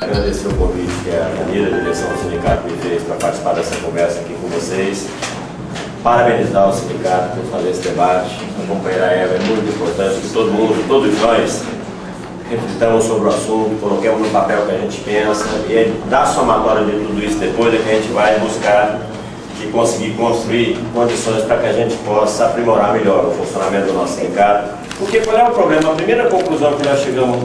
Agradecer o convite que a Danila, a direção do sindicato, me fez para participar dessa conversa aqui com vocês. Parabenizar o sindicato por fazer esse debate. A companheira Eva, é muito importante que todo mundo, todos nós, reflitamos sobre o assunto, coloquemos no papel o que a gente pensa e da somatória de tudo isso depois é que a gente vai buscar e conseguir construir condições para que a gente possa aprimorar melhor o funcionamento do nosso sindicato. Porque qual é o problema? A primeira conclusão que nós chegamos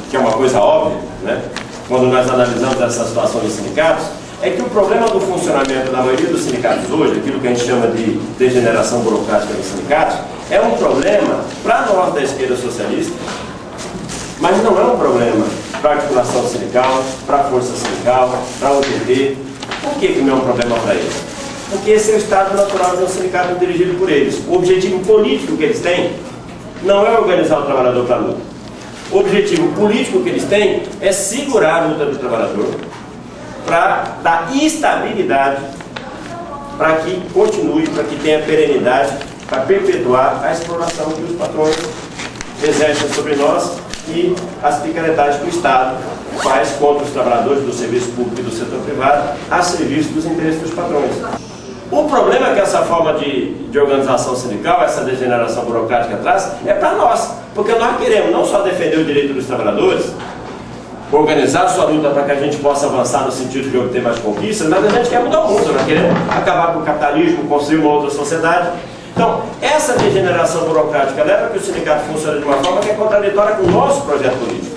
que é uma coisa óbvia, né? Quando nós analisamos essa situação dos sindicatos, é que o problema do funcionamento da maioria dos sindicatos hoje, aquilo que a gente chama de degeneração burocrática dos sindicatos, é um problema para nós da esquerda socialista, mas não é um problema para a articulação sindical, para a força sindical, para o UTT. Por que não é um problema para eles? Porque esse é o estado natural de um sindicato dirigido por eles. O objetivo político que eles têm não é organizar o trabalhador para a luta. O objetivo político que eles têm é segurar a luta do trabalhador, para dar estabilidade, para que continue, para que tenha perenidade, para perpetuar a exploração que os patrões exercem sobre nós e as picaretagem que o Estado faz contra os trabalhadores do serviço público e do setor privado a serviço dos interesses dos patrões. O problema é que essa forma de organização sindical, essa degeneração burocrática traz, é para nós, porque nós queremos não só defender o direito dos trabalhadores, organizar sua luta para que a gente possa avançar no sentido de obter mais conquistas, mas a gente quer mudar o mundo, nós queremos acabar com o capitalismo, construir uma outra sociedade. Então, essa degeneração burocrática leva a que o sindicato funcione de uma forma que é contraditória com o nosso projeto político.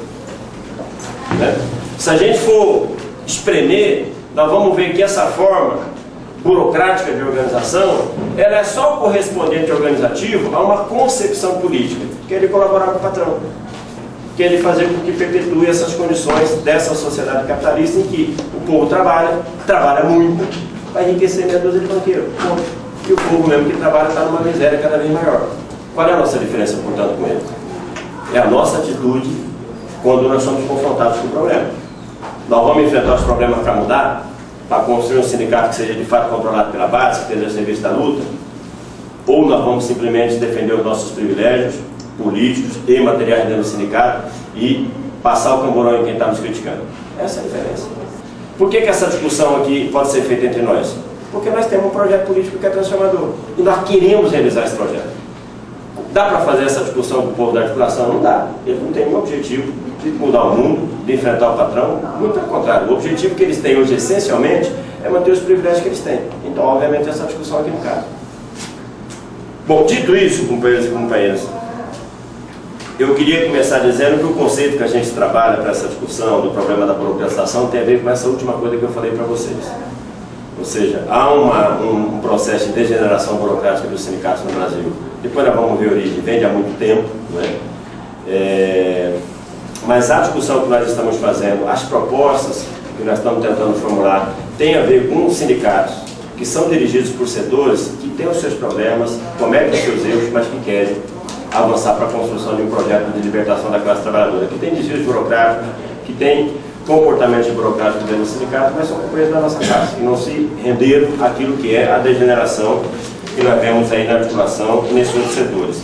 Né? Se a gente for espremer, nós vamos ver que essa forma burocrática de organização, ela é só o correspondente organizativo a uma concepção política, que é ele colaborar com o patrão, que é ele fazer com que perpetue essas condições dessa sociedade capitalista em que o povo trabalha muito, para enriquecer meia dúzia de banqueiros. E o povo mesmo que trabalha está numa miséria cada vez maior. Qual é a nossa diferença, portanto, com eles? É a nossa atitude quando nós somos confrontados com o problema. Nós vamos enfrentar os problemas para mudar, para construir um sindicato que seja de fato controlado pela base, que esteja a serviço da luta, ou nós vamos simplesmente defender os nossos privilégios políticos e materiais dentro do sindicato e passar o camburão em quem está nos criticando. Essa é a diferença. Por que essa discussão aqui pode ser feita entre nós? Porque nós temos um projeto político que é transformador e nós queremos realizar esse projeto. Dá para fazer essa discussão com o povo da articulação? Não dá. Eles não têm um objetivo de mudar o mundo, de enfrentar o patrão. Muito pelo contrário. O objetivo que eles têm hoje, essencialmente, é manter os privilégios que eles têm. Então, obviamente, essa discussão aqui não cabe. Bom, dito isso, companheiros e companheiras, eu queria começar dizendo que o conceito que a gente trabalha para essa discussão do problema da burocratização tem a ver com essa última coisa que eu falei para vocês. Ou seja, há um processo de degeneração burocrática dos sindicatos no Brasil. Depois nós vamos ver a origem, vem de há muito tempo, né? Mas a discussão que nós estamos fazendo, as propostas que nós estamos tentando formular, tem a ver com sindicatos que são dirigidos por setores que têm os seus problemas, cometem os seus erros, mas que querem avançar para a construção de um projeto de libertação da classe trabalhadora, que tem desvios burocráticos, que tem comportamentos burocráticos dentro do sindicato, mas são companheiros da nossa classe, que não se renderam àquilo que é a degeneração que nós vemos aí na articulação e nesses outros setores.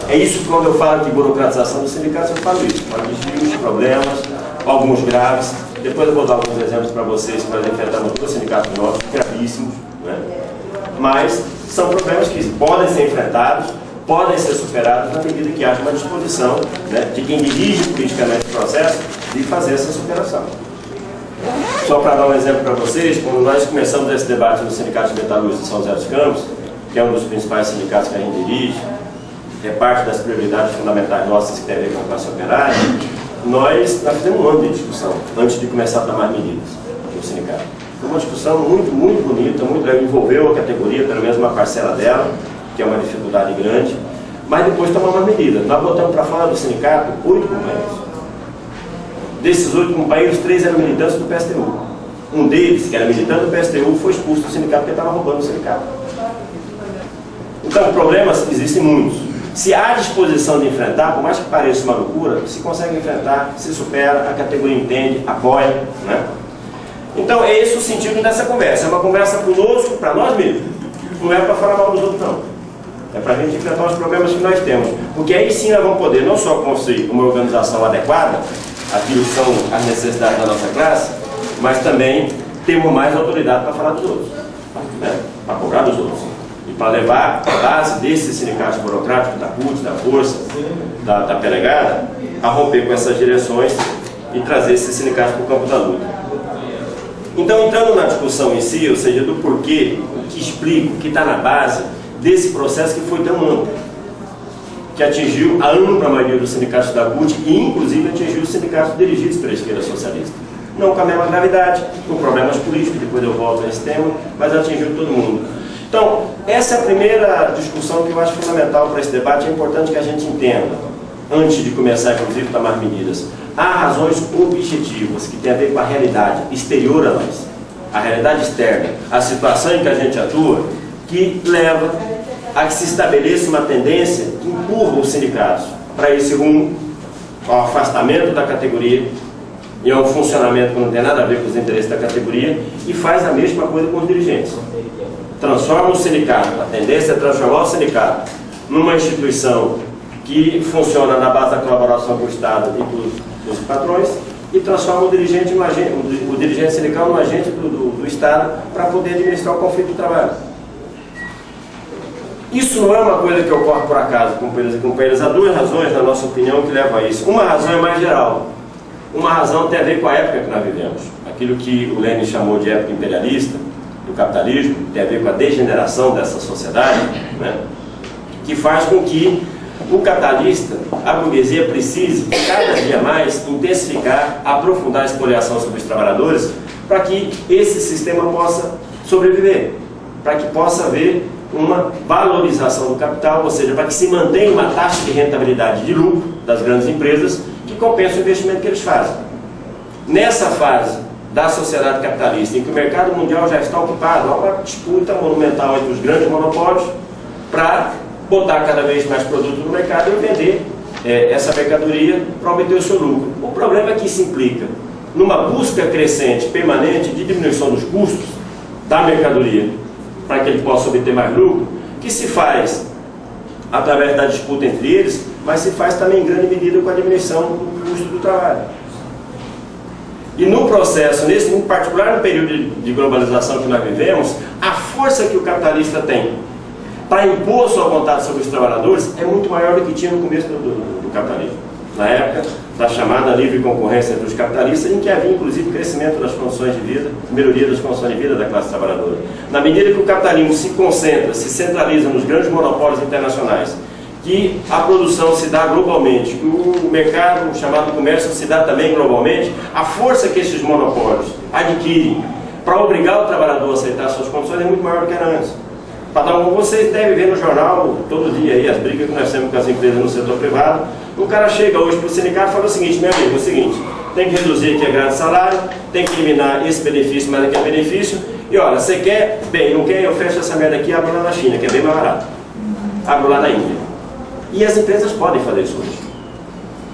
É isso que quando eu falo de burocratização dos sindicatos, eu falo isso, para desvios, problemas, alguns graves. Depois eu vou dar alguns exemplos para vocês, que nós enfrentamos todos os sindicatos nossos, gravíssimos, né? Mas são problemas que podem ser enfrentados, podem ser superados na medida que haja uma disposição, né, de quem dirige politicamente o processo de fazer essa superação. Só para dar um exemplo para vocês, quando nós começamos esse debate no Sindicato de Metalúrgicos de São José dos Campos, que é um dos principais sindicatos que a gente dirige, que é parte das prioridades fundamentais nossas que tem a ver com a classe operária, nós fizemos um ano de discussão antes de começar a tomar medidas no sindicato. Foi uma discussão muito bonita, muito envolveu a categoria, pelo menos uma parcela dela, que é uma dificuldade grande, mas depois tomamos uma medida. Nós botamos para fora do sindicato 8 companheiros. Desses 8 companheiros, 3 eram militantes do PSTU. Um deles, que era militante do PSTU, foi expulso do sindicato porque estava roubando o sindicato. Então, problemas existem muitos. Se há disposição de enfrentar, por mais que pareça uma loucura, se consegue enfrentar, se supera, a categoria entende, apoia, né? Então, é esse o sentido dessa conversa. É uma conversa conosco, para nós mesmos. Não é para falar mal dos outros, não. É para a gente enfrentar os problemas que nós temos. Porque aí sim nós vamos poder não só construir uma organização adequada aquilo que são as necessidades da nossa classe, mas também temos mais autoridade para falar dos outros, né? Para cobrar dos outros. E para levar a base desses sindicatos burocráticos, da CUT, da Força, da Pelegada, a romper com essas direções e trazer esses sindicatos para o campo da luta. Então, entrando na discussão em si, ou seja, do porquê, o que explica, o que está na base desse processo que foi tão amplo, que atingiu a ampla maioria dos sindicatos da CUT e, inclusive, atingiu os sindicatos dirigidos pela esquerda socialista. Não com a mesma gravidade, com problemas políticos, depois eu volto a esse tema, mas atingiu todo mundo. Então, essa é a primeira discussão que eu acho fundamental para esse debate, é importante que a gente entenda, antes de começar, inclusive, a tomar medidas. Há razões objetivas que têm a ver com a realidade exterior a nós, a realidade externa, a situação em que a gente atua, que leva a que se estabeleça uma tendência que empurra os sindicatos para esse rumo, ao afastamento da categoria e ao funcionamento que não tem nada a ver com os interesses da categoria, e faz a mesma coisa com os dirigentes. Transforma o sindicato, a tendência é transformar o sindicato numa instituição que funciona na base da colaboração com o Estado e com os patrões, e transforma o dirigente sindical num agente do Estado para poder administrar o conflito de trabalho. Isso não é uma coisa que ocorre por acaso, companheiros e companheiras. Há duas razões, na nossa opinião, que levam a isso. Uma razão é mais geral. Uma razão tem a ver com a época que nós vivemos. Aquilo que o Lenin chamou de época imperialista, do capitalismo, tem a ver com a degeneração dessa sociedade, né? Que faz com que o capitalista, a burguesia, precise cada dia mais intensificar, aprofundar a espoliação sobre os trabalhadores para que esse sistema possa sobreviver, para que possa haver uma valorização do capital, ou seja, para que se mantenha uma taxa de rentabilidade de lucro das grandes empresas que compensa o investimento que eles fazem. Nessa fase da sociedade capitalista, em que o mercado mundial já está ocupado, há uma disputa monumental entre os grandes monopólios para botar cada vez mais produto no mercado e vender essa mercadoria para obter o seu lucro. O problema é que isso implica numa busca crescente, permanente, de diminuição dos custos da mercadoria para que ele possa obter mais lucro, que se faz através da disputa entre eles, mas se faz também em grande medida com a diminuição do custo do trabalho. E no processo, em particular no período de globalização que nós vivemos, a força que o capitalista tem para impor sua vontade sobre os trabalhadores é muito maior do que tinha no começo do capitalismo. Na época da chamada livre concorrência entre os capitalistas, em que havia inclusive crescimento das condições de vida, melhoria das condições de vida da classe trabalhadora. Na medida que o capitalismo se concentra, se centraliza nos grandes monopólios internacionais, que a produção se dá globalmente, que o mercado, o chamado comércio, se dá também globalmente, a força que esses monopólios adquirem para obrigar o trabalhador a aceitar suas condições é muito maior do que era antes. Vocês devem ver no jornal, todo dia, aí, as brigas que nós temos com as empresas no setor privado. O cara chega hoje para o sindicato e fala o seguinte: meu amigo, é o seguinte, tem que reduzir aqui a grade de salário, tem que eliminar esse benefício, mais aquele benefício, e olha, você quer, bem, não quer, eu fecho essa merda aqui e abro lá na China, que é bem mais barato. Abro lá na Índia. E as empresas podem fazer isso hoje.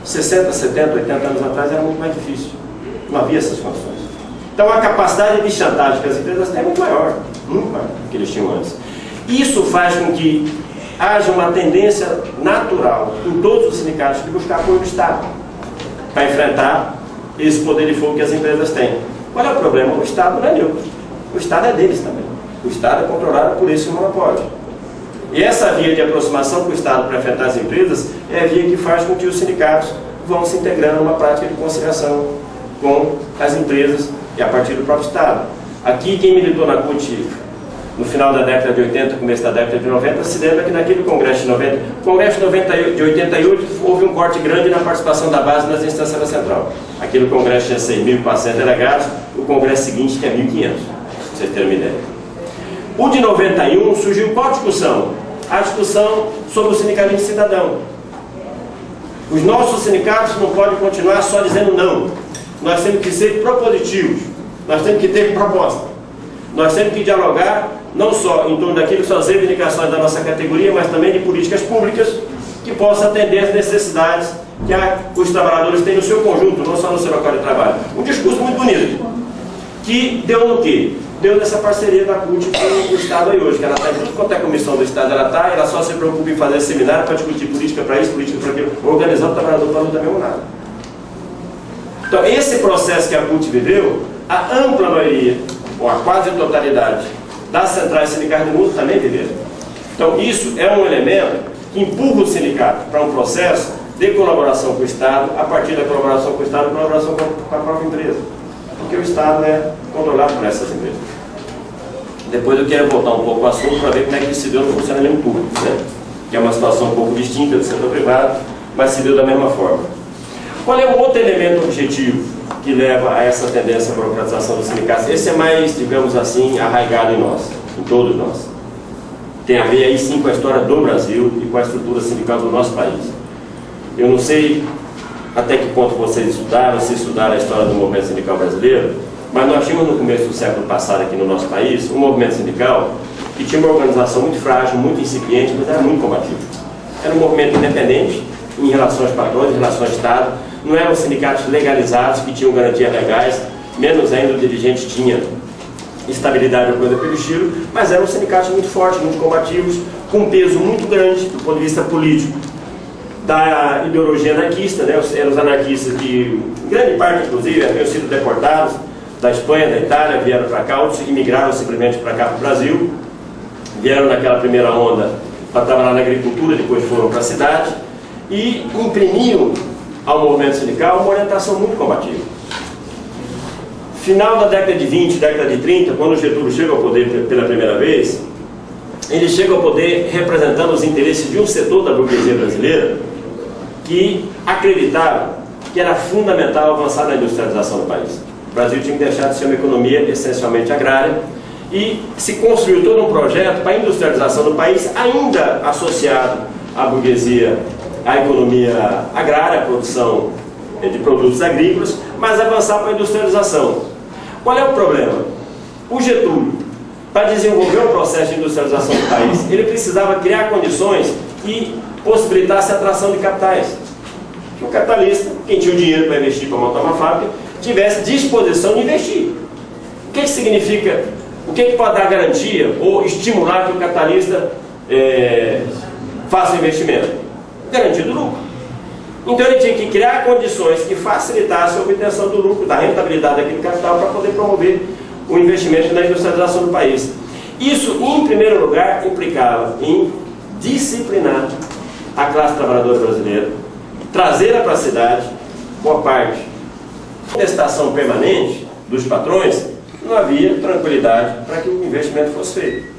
60, 70, 80 anos atrás era muito mais difícil. Não havia essas condições. Então a capacidade de chantagem que as empresas têm é muito maior do que eles tinham antes. Isso faz com que haja uma tendência natural em todos os sindicatos de buscar apoio do Estado para enfrentar esse poder de fogo que as empresas têm. Qual é o problema? O Estado não é neutro. O Estado é deles também. O Estado é controlado por esse monopólio. E essa via de aproximação com o Estado para enfrentar as empresas é a via que faz com que os sindicatos vão se integrando numa prática de conciliação com as empresas e a partir do próprio Estado. Aqui, quem militou na CUT no final da década de 80, começo da década de 90, se lembra que naquele Congresso de 90, Congresso de 88, houve um corte grande na participação da base nas instâncias da Central. Aquele Congresso tinha 6.400 delegados, o Congresso seguinte tinha 1.500, para vocês terem uma ideia. O de 91 surgiu qual discussão? A discussão sobre o sindicalismo cidadão. Os nossos sindicatos não podem continuar só dizendo não. Nós temos que ser propositivos, nós temos que ter proposta. Nós temos que dialogar não só em torno daquilo que são as reivindicações da nossa categoria, mas também de políticas públicas que possam atender às necessidades que os trabalhadores têm no seu conjunto, não só no seu local de trabalho. Um discurso muito bonito, que deu no quê? Deu nessa parceria da CUT com o Estado aí hoje, que ela está em tudo quanto é comissão do Estado, ela só se preocupa em fazer seminário para discutir política para isso, política para aquilo, organizar o trabalhador para a luta mesmo nada. Então, esse processo que a CUT viveu, a ampla maioria, ou a quase totalidade, das centrais sindicais do mundo também viveram. Então, isso é um elemento que empurra o sindicato para um processo de colaboração com o Estado, a partir da colaboração com o Estado, colaboração com a própria empresa. Porque o Estado é controlado por essas empresas. Depois eu quero voltar um pouco ao assunto para ver como é que isso se deu no funcionamento público, né? Que é uma situação um pouco distinta do setor privado, mas se deu da mesma forma. Qual é o outro elemento objetivo que leva a essa tendência à burocratização do sindicato? Esse é mais, digamos assim, arraigado em nós, em todos nós. Tem a ver aí sim com a história do Brasil e com a estrutura sindical do nosso país. Eu não sei até que ponto vocês estudaram, se estudaram a história do movimento sindical brasileiro, mas nós tínhamos no começo do século passado aqui no nosso país um movimento sindical que tinha uma organização muito frágil, muito incipiente, mas era muito combativo. Era um movimento independente em relação aos patrões, em relação ao Estado. Não eram sindicatos legalizados que tinham garantias legais, menos ainda o dirigente tinha estabilidade ou coisa pelo estilo, mas eram sindicatos muito fortes, muito combativos, com um peso muito grande do ponto de vista político da ideologia anarquista, né? Eram os anarquistas que, em grande parte inclusive, haviam sido deportados da Espanha, da Itália, vieram para cá, outros imigraram simplesmente para cá, para o Brasil, vieram naquela primeira onda para trabalhar na agricultura, depois foram para a cidade e imprimiam ao movimento sindical uma orientação muito combativa. Final da década de 20, década de 30, quando o Getúlio chega ao poder pela primeira vez, ele chega ao poder representando os interesses de um setor da burguesia brasileira que acreditava que era fundamental avançar na industrialização do país. O Brasil tinha que deixar de ser uma economia essencialmente agrária e se construiu todo um projeto para a industrialização do país, ainda associado à burguesia, à economia agrária, à produção de produtos agrícolas, mas avançar para a industrialização. Qual é o problema? O Getúlio, para desenvolver o processo de industrialização do país, ele precisava criar condições que possibilitassem a atração de capitais. Que o capitalista, quem tinha o dinheiro para investir, para montar uma fábrica, tivesse disposição de investir. O que significa, o que pode dar garantia ou estimular que o capitalista faça o investimento? Garantia do lucro. Então ele tinha que criar condições que facilitassem a obtenção do lucro, da rentabilidade daquele capital para poder promover o investimento na industrialização do país. Isso, em primeiro lugar, implicava em disciplinar a classe trabalhadora brasileira, trazê-la para a cidade, boa parte. Contestação permanente dos patrões, não havia tranquilidade para que o investimento fosse feito.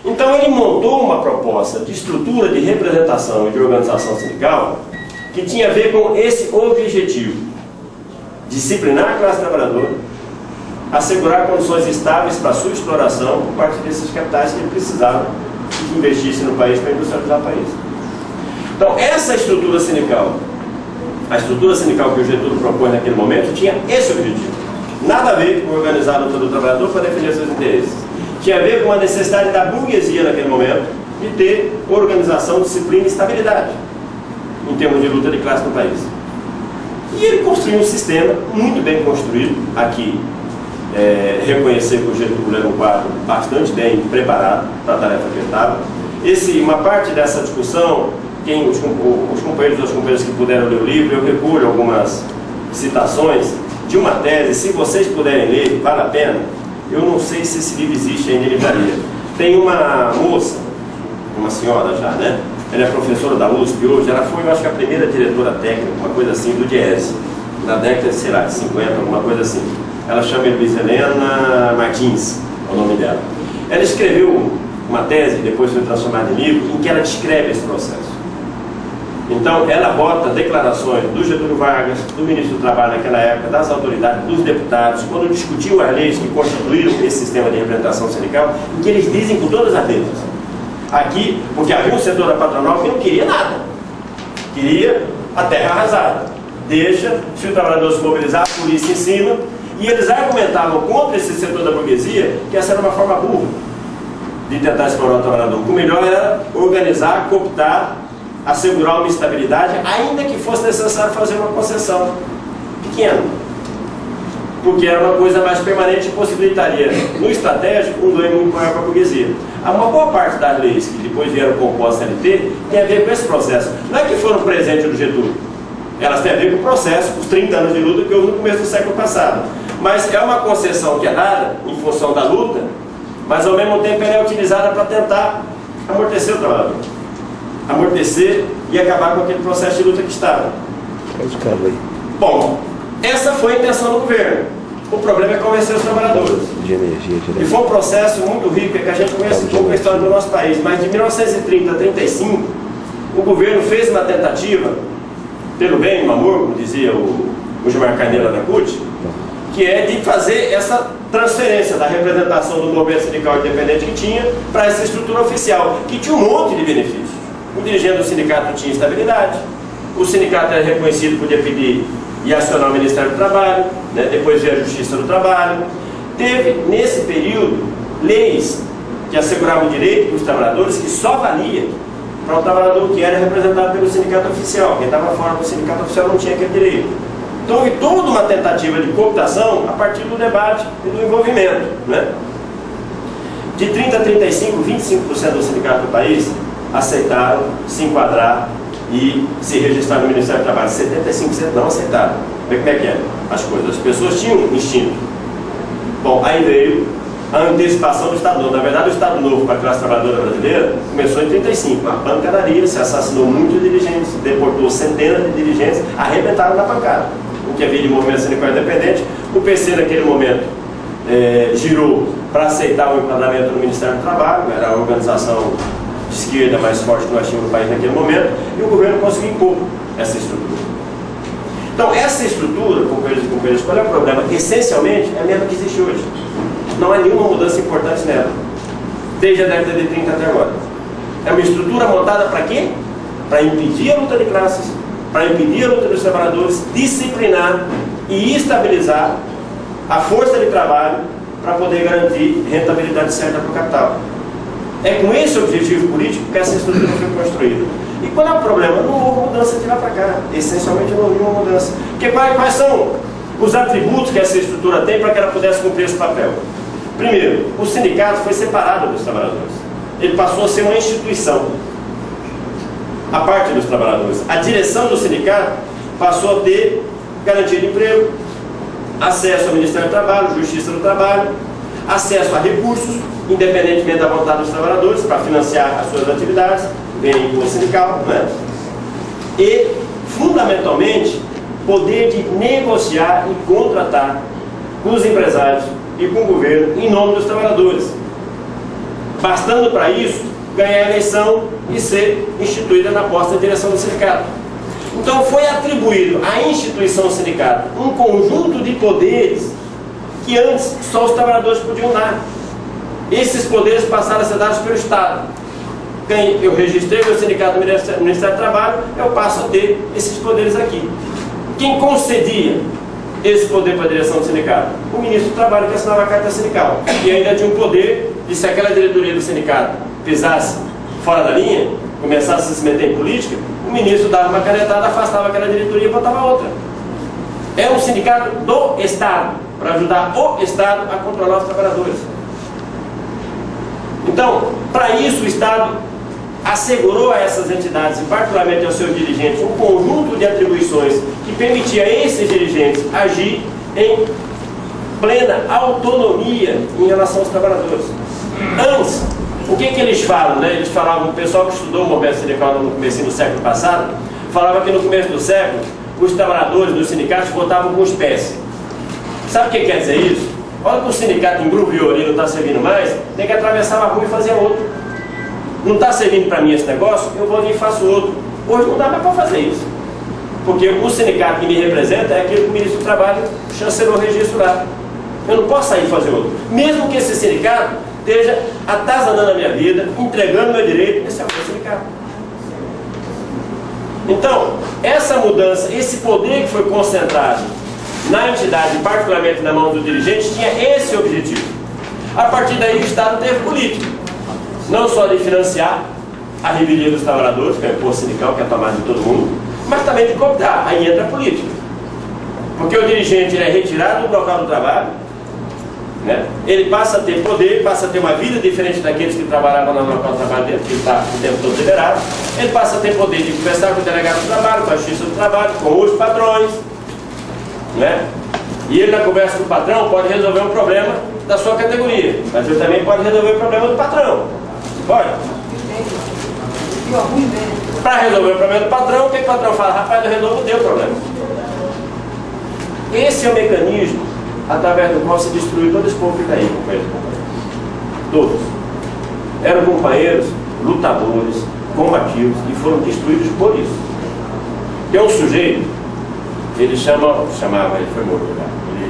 Então ele montou uma proposta de estrutura de representação e de organização sindical que tinha a ver com esse objetivo: disciplinar a classe trabalhadora, assegurar condições estáveis para a sua exploração por parte desses capitais que ele precisava que investisse no país para industrializar o país. Então essa estrutura sindical, a estrutura sindical que o Getúlio propôs naquele momento, tinha esse objetivo. Nada a ver com organizar a luta do trabalhador para defender seus interesses. Tinha a ver com a necessidade da burguesia naquele momento de ter organização, disciplina e estabilidade em termos de luta de classe no país. E ele construiu um sistema muito bem construído. Aqui, reconhecer que o Getúlio era um quadro bastante bem preparado para a tarefa que ele estava. Uma parte dessa discussão, os companheiros e as companheiras que puderam ler o livro, eu recuo algumas citações de uma tese, se vocês puderem ler, vale a pena. Eu não sei se esse livro existe ainda em livraria. Tem uma moça, uma senhora já, né? Ela é professora da USP hoje, ela foi, eu acho que a primeira diretora técnica, uma coisa assim, do DIESE, na década, sei lá, de 50, alguma coisa assim. Ela chama Luiz Helena Martins, é o nome dela. Ela escreveu uma tese, depois foi transformada em livro, em que ela descreve esse processo. Então, ela bota declarações do Getúlio Vargas, do ministro do Trabalho naquela época, das autoridades, dos deputados, quando discutiam as leis que constituíram esse sistema de representação sindical, em que eles dizem com todas as letras. Aqui, porque havia um setor da patronal que não queria nada. Queria a terra arrasada. Deixa, se o trabalhador se mobilizar, a polícia em cima. E eles argumentavam contra esse setor da burguesia que essa era uma forma burra de tentar explorar o trabalhador. O melhor era organizar, cooptar, assegurar uma estabilidade, ainda que fosse necessário fazer uma concessão pequena. Porque era uma coisa mais permanente e possibilitaria, no estratégico, um ganho muito maior para a burguesia. Uma boa parte das leis que depois vieram compor a CLT tem a ver com esse processo. Não é que foram presentes do Getúlio. Elas têm a ver com o processo, os 30 anos de luta que houve no começo do século passado. Mas é uma concessão que é dada em função da luta, mas ao mesmo tempo ela é utilizada para tentar amortecer o trabalhador. Amortecer e acabar com aquele processo de luta que estava. Bom, essa foi a intenção do governo. O problema é convencer os trabalhadores. E foi um processo muito rico, é que a gente conhece um pouco a história do nosso país, mas de 1930 a 1935, o governo fez uma tentativa, pelo bem, no amor, como dizia o Gilmar Carneiro da CUT, que é de fazer essa transferência da representação do movimento sindical independente que tinha para essa estrutura oficial, que tinha um monte de benefícios. O dirigente do sindicato tinha estabilidade, o sindicato era reconhecido, podia pedir e acionar o Ministério do Trabalho, né? Depois veio a Justiça do Trabalho. Teve, nesse período, leis que asseguravam o direito dos trabalhadores que só valia para o trabalhador que era representado pelo sindicato oficial. Quem estava fora do sindicato oficial não tinha aquele direito. Então houve toda uma tentativa de cooptação a partir do debate e do envolvimento, né? De 30 a 35, 25% do sindicato do país aceitaram se enquadrar e se registrar no Ministério do Trabalho. 75% não aceitaram. Vê como é que é as coisas. As pessoas tinham instinto. Bom, aí veio a antecipação do Estado Novo. Na verdade, o Estado Novo para a classe trabalhadora brasileira começou em 35. A pancadaria, se assassinou muitos dirigentes, deportou centenas de dirigentes, arrebentaram na pancada. O que havia de movimento sindical independente. O PC, naquele momento, girou para aceitar o enquadramento no Ministério do Trabalho. Era a organização de esquerda mais forte que nós tínhamos no país naquele momento, e o governo conseguiu impor essa estrutura. Então, essa estrutura, companheiros e companheiras, qual é o problema? Essencialmente, é a mesma que existe hoje. Não há nenhuma mudança importante nela, desde a década de 30 até agora. É uma estrutura montada para quê? Para impedir a luta de classes, para impedir a luta dos trabalhadores, disciplinar e estabilizar a força de trabalho para poder garantir rentabilidade certa para o capital. É com esse objetivo político que essa estrutura foi construída. E qual é o problema? Não houve mudança de lá para cá. Essencialmente não houve uma mudança. Porque quais são os atributos que essa estrutura tem para que ela pudesse cumprir esse papel? Primeiro, o sindicato foi separado dos trabalhadores. Ele passou a ser uma instituição, a parte dos trabalhadores. A direção do sindicato passou a ter garantia de emprego, acesso ao Ministério do Trabalho, Justiça do Trabalho, acesso a recursos, independentemente da vontade dos trabalhadores, para financiar as suas atividades, vem o sindical, né? E, fundamentalmente, poder de negociar e contratar com os empresários e com o governo em nome dos trabalhadores, bastando para isso ganhar a eleição e ser instituída na posse da direção do sindicato. Então foi atribuído à instituição sindicato um conjunto de poderes que antes só os trabalhadores podiam dar. Esses poderes passaram a ser dados pelo Estado. Eu registrei meu sindicato no Ministério do Trabalho, eu passo a ter esses poderes aqui. Quem concedia esse poder para a direção do sindicato? O ministro do Trabalho, que assinava a carta sindical. E ainda tinha um poder de, se aquela diretoria do sindicato pisasse fora da linha, começasse a se meter em política, o ministro dava uma canetada, afastava aquela diretoria e botava outra. É um sindicato do Estado, para ajudar o Estado a controlar os trabalhadores. Então, para isso o Estado assegurou a essas entidades, e particularmente aos seus dirigentes, um conjunto de atribuições que permitia a esses dirigentes agir em plena autonomia em relação aos trabalhadores. Antes, o que eles falam, né? Eles falavam, o pessoal que estudou o movimento sindical no começo do século passado, falava que no começo do século, os trabalhadores dos sindicatos votavam com espécie. Sabe o que quer dizer isso? Olha que o sindicato embruviou ali, não está servindo mais, tem que atravessar a rua e fazer outro. Não está servindo para mim esse negócio, eu vou ali e faço outro. Hoje não dá mais para fazer isso. Porque o sindicato que me representa é aquele que o ministro do Trabalho chancelou o registro lá. Eu não posso sair e fazer outro. Mesmo que esse sindicato esteja atazanando a minha vida, entregando meu direito, esse é o meu sindicato. Então, essa mudança, esse poder que foi concentrado na entidade, particularmente na mão dos dirigentes, tinha esse objetivo. A partir daí o Estado teve política, não só de financiar a revelia dos trabalhadores, que é o imposto sindical, que é a tomada de todo mundo, mas também de cooptar. Aí entra a política, porque o dirigente é retirado do local do trabalho, né? Ele passa a ter poder, passa a ter uma vida diferente daqueles que trabalhavam no local de trabalho dele, que está o tempo todo liberado. Ele passa a ter poder de conversar com o delegado do trabalho, com a justiça do trabalho, com os patrões, né? E ele, na conversa com o patrão, pode resolver um problema da sua categoria, mas ele também pode resolver o problema do patrão. Pode? Para resolver o problema do patrão, o que o patrão fala? Rapaz, eu resolvo o teu problema. Esse é o mecanismo através do qual se destruiu todo esse povo que está aí, companheiros. Todos. Eram companheiros, lutadores, combativos e foram destruídos por isso. Tem um sujeito, ele chamava, ele foi morto, né?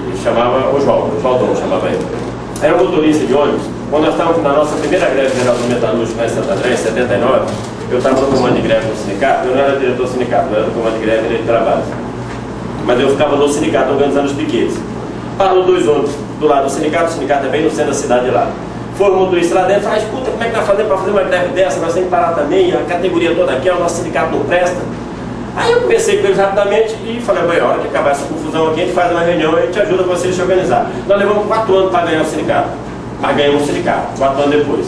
Ele chamava Oswaldão chamava ele. Era motorista de ônibus. Quando nós estávamos na nossa primeira greve geral do metalúrgico em Santo André, em 79, eu estava no comando de greve do sindicato. Eu não era diretor do sindicato, eu era no comando de greve de trabalho. Mas eu ficava no sindicato organizando os piquetes. Parou 2 ônibus do lado do sindicato, o sindicato é bem no centro da cidade de lá. Foi o motorista lá dentro e falou: escuta, como é que nós fazemos para fazer uma greve dessa? Nós temos que parar também, a categoria toda aqui, o nosso sindicato não presta. Aí eu conversei com eles rapidamente e falei: bem, a hora que acabar essa confusão aqui, a gente faz uma reunião e a gente ajuda vocês a se organizar. Nós levamos 4 anos para ganhar o sindicato, mas ganhamos o sindicato, 4 anos depois.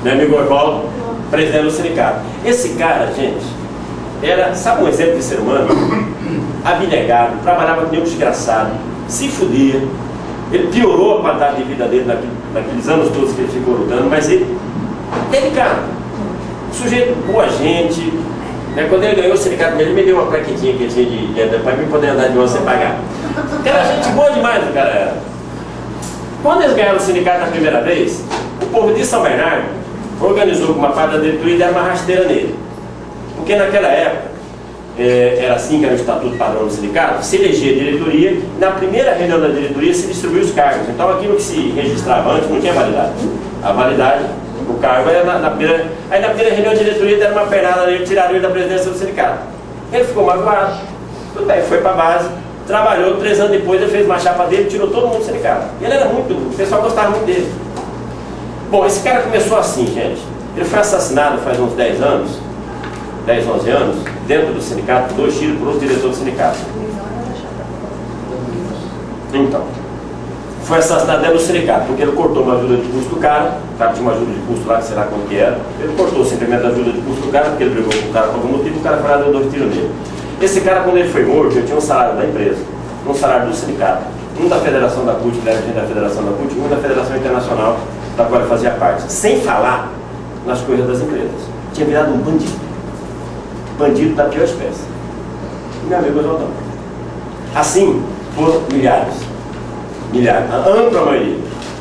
Meu amigo Oswaldo, presidente do sindicato. Esse cara, gente, era, sabe, um exemplo de ser humano? Abnegado, trabalhava com um desgraçado, se fudia. Ele piorou a qualidade de vida dele naqueles anos todos que ele ficou lutando, mas ele teve cara. Sujeito boa gente, né? Quando ele ganhou o sindicato, ele me deu uma plaquetinha que ele tinha de para mim poder andar de ônibus sem pagar. Era gente boa demais, o cara era. Quando eles ganharam o sindicato a primeira vez, o povo de São Bernardo organizou com uma parte da diretoria e deram uma rasteira nele. Porque naquela época, era assim que era o estatuto padrão do sindicato, se elegia a diretoria, e na primeira reunião da diretoria se distribuía os cargos. Então aquilo que se registrava antes não tinha validade. A validade, o cargo era na primeira. Aí na primeira reunião da diretoria deram uma pernada nele, tiraram ele da presidência do sindicato. Ele ficou magoado, tudo bem, foi para a base, trabalhou, 3 anos depois ele fez uma chapa dele, tirou todo mundo do sindicato. E ele era muito, o pessoal gostava muito dele. Bom, esse cara começou assim, gente. Ele foi assassinado faz uns 10 anos, 10, 11 anos, dentro do sindicato, 2 tiros por outro diretor do sindicato. Então, foi assassinado dentro do sindicato, porque ele cortou uma ajuda de custo do cara, o cara tinha uma ajuda de custo lá, que sei lá quanto que era, ele cortou simplesmente a ajuda de custo do cara, porque ele brigou com o cara por algum motivo, o cara foi lá e deu 2 tiros nele. Esse cara, quando ele foi morto, ele tinha um salário da empresa, um salário do sindicato, um da Federação da CUT, ele era agente da Federação da CUT, um da Federação Internacional, da qual ele fazia parte, sem falar nas coisas das empresas. Tinha virado um bandido. Bandido da pior espécie. Meu amigo Oswaldão. Assim, por milhares. Milhares. A ampla maioria.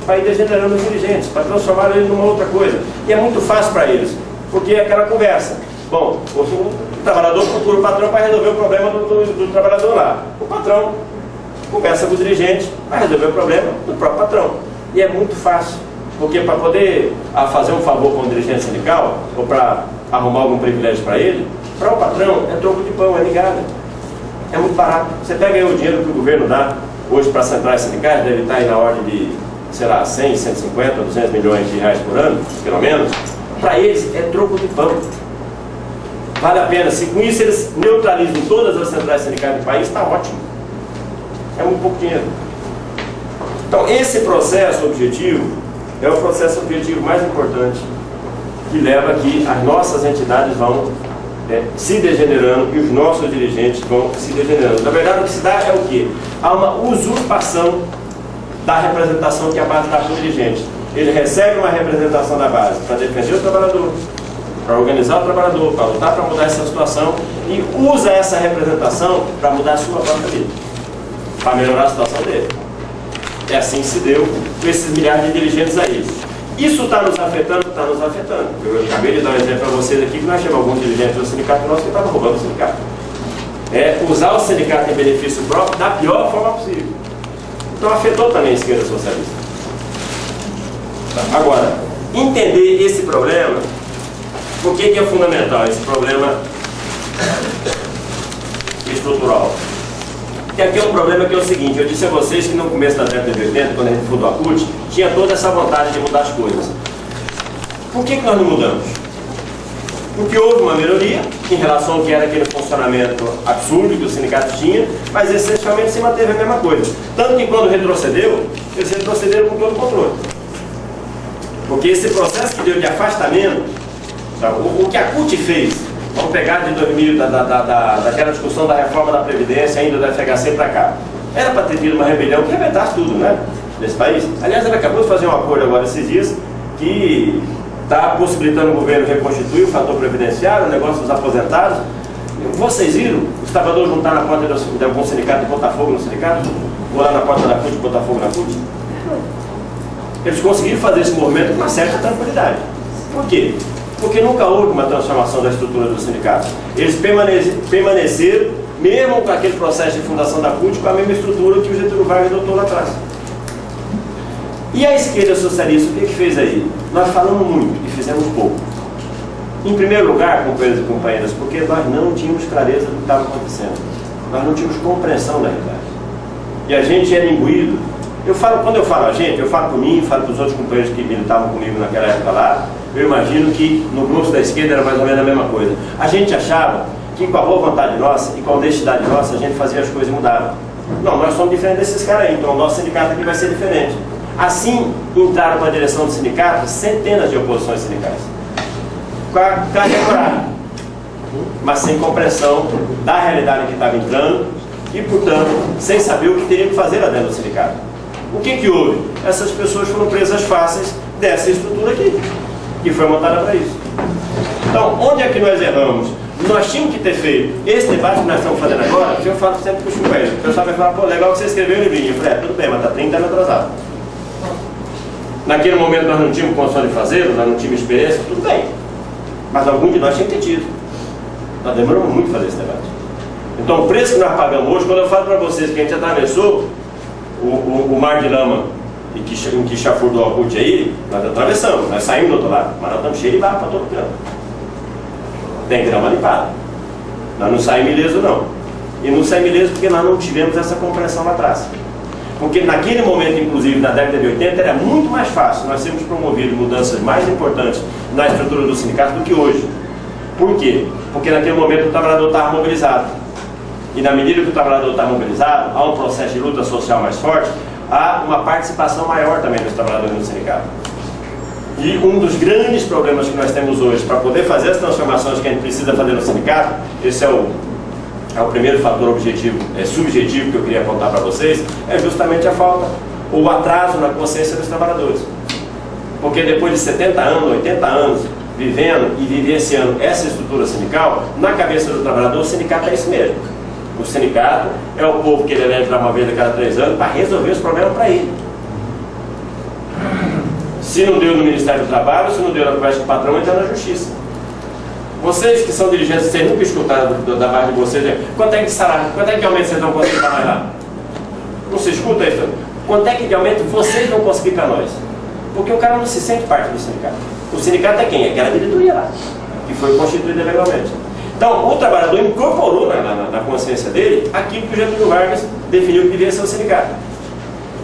Para ir degenerando os dirigentes, para transformar eles numa outra coisa. E é muito fácil para eles, porque é aquela conversa. Bom, o trabalhador procura o patrão para resolver o problema do trabalhador lá. O patrão conversa com o dirigente para resolver o problema do próprio patrão. E é muito fácil, porque para poder fazer um favor com o dirigente sindical, ou para arrumar algum privilégio para ele, para o patrão é troco de pão, é migalha. É muito barato. Você pega aí o dinheiro que o governo dá hoje para as centrais sindicais, deve estar aí na ordem de, sei lá, 100, 150, 200 milhões de reais por ano, pelo menos. Para eles é troco de pão. Vale a pena. Se com isso eles neutralizam todas as centrais sindicais do país, está ótimo. É muito pouco dinheiro. Então, esse processo objetivo é o processo objetivo mais importante que leva a que as nossas entidades vão se degenerando e os nossos dirigentes vão se degenerando. Na verdade, o que se dá é o quê? Há uma usurpação da representação que a base dá para o dirigente. Ele recebe uma representação da base para defender o trabalhador, para organizar o trabalhador, para lutar para mudar essa situação e usa essa representação para mudar a sua própria vida, para melhorar a situação dele. É assim que se deu com esses milhares de dirigentes aí. Isso está nos afetando? Está nos afetando. Eu acabei de dar um exemplo para vocês aqui que nós tivemos alguns dirigentes do sindicato nosso que estavam roubando o sindicato. É usar o sindicato em benefício próprio da pior forma possível. Então afetou também a esquerda socialista. Agora, entender esse problema, por que é fundamental esse problema estrutural? Porque aqui é um problema que é o seguinte, eu disse a vocês que no começo da década de 80, quando a gente fundou a CUT, tinha toda essa vontade de mudar as coisas. Por que nós não mudamos? Porque houve uma melhoria em relação ao que era aquele funcionamento absurdo que o sindicato tinha, mas essencialmente se manteve a mesma coisa. Tanto que quando retrocedeu, eles retrocederam com todo o controle. Porque esse processo que deu de afastamento, sabe, o que a CUT fez, vamos pegar de 2000, daquela discussão da reforma da Previdência, ainda da FHC para cá, era para ter tido uma rebelião que arrebentasse tudo, né, nesse país. Aliás, ela acabou de fazer um acordo agora esses dias, que está possibilitando o governo reconstituir o fator previdenciário, o negócio dos aposentados. Vocês viram os trabalhadores juntar na porta de algum sindicato e botar fogo no sindicato? Ou lá na porta da CUT e botar fogo na CUT? Eles conseguiram fazer esse movimento com uma certa tranquilidade. Por quê? Porque nunca houve uma transformação da estrutura do sindicato. Eles permaneceram, mesmo com aquele processo de fundação da CUT, com a mesma estrutura que o Getúlio Vargas adotou lá atrás. E a esquerda socialista, o que fez aí? Nós falamos muito e fizemos pouco. Em primeiro lugar, companheiros e companheiras, porque nós não tínhamos clareza do que estava acontecendo. Nós não tínhamos compreensão da realidade. E a gente era imbuído. Quando eu falo a gente, eu falo por mim, falo para os outros companheiros que militavam comigo naquela época lá, eu imagino que no grosso da esquerda era mais ou menos a mesma coisa. A gente achava que com a boa vontade nossa e com a honestidade nossa, a gente fazia as coisas e mudava. Não, nós somos diferentes desses caras aí, então o nosso sindicato aqui vai ser diferente. Assim, entraram para a direção do sindicato centenas de oposições sindicais. Claro, mas sem compreensão da realidade que estava entrando e, portanto, sem saber o que teria que fazer lá dentro do sindicato. O que houve? Essas pessoas foram presas fáceis dessa estrutura aqui, que foi montada para isso. Então, onde é que nós erramos? Nós tínhamos que ter feito esse debate que nós estamos fazendo agora. Eu falo sempre para os companheiros. O pessoal vai falar, pô, legal que você escreveu o livrinho. Eu falei, tudo bem, mas está 30 anos atrasado. Naquele momento nós não tínhamos condição de fazer, nós não tínhamos experiência, tudo bem. Mas algum de nós tinha que ter tido. Nós demoramos muito para fazer esse debate. Então o preço que nós pagamos hoje, quando eu falo para vocês que a gente atravessou o mar de lama e que chafurdou a CUT aí, nós atravessamos, nós saímos do outro lado, mas nós estamos cheios de barro para todo canto. Tem que dar uma limpada. Nós não saímos ileso não. E não saímos ileso porque nós não tivemos essa compreensão lá atrás. Porque naquele momento, inclusive na década de 80, era muito mais fácil nós termos promovido mudanças mais importantes na estrutura do sindicato do que hoje. Por quê? Porque naquele momento o trabalhador estava mobilizado. E na medida que o trabalhador está mobilizado, há um processo de luta social mais forte, há uma participação maior também dos trabalhadores no sindicato. E um dos grandes problemas que nós temos hoje para poder fazer as transformações que a gente precisa fazer no sindicato, esse é o primeiro fator objetivo, subjetivo que eu queria apontar para vocês, é justamente a falta, ou o atraso na consciência dos trabalhadores. Porque depois de 70 anos, 80 anos, vivendo e vivenciando essa estrutura sindical, na cabeça do trabalhador, o sindicato é isso mesmo. O sindicato é o povo que ele elege lá uma vez a cada 3 anos para resolver os problemas para ele. Se não deu no Ministério do Trabalho, se não deu na conversa com o patrão, entra na Justiça. Vocês que são dirigentes, vocês nunca escutaram da base de vocês, quanto é que de salário, quanto é que de aumento vocês não conseguem para nós lá? Não se escuta isso? Quanto é que de aumento vocês não conseguem para nós? Porque o cara não se sente parte do sindicato. O sindicato é quem? É aquela diretoria lá, que foi constituída legalmente. Então, o trabalhador incorporou na consciência dele aquilo que o Getúlio Vargas definiu que devia ser o sindicato.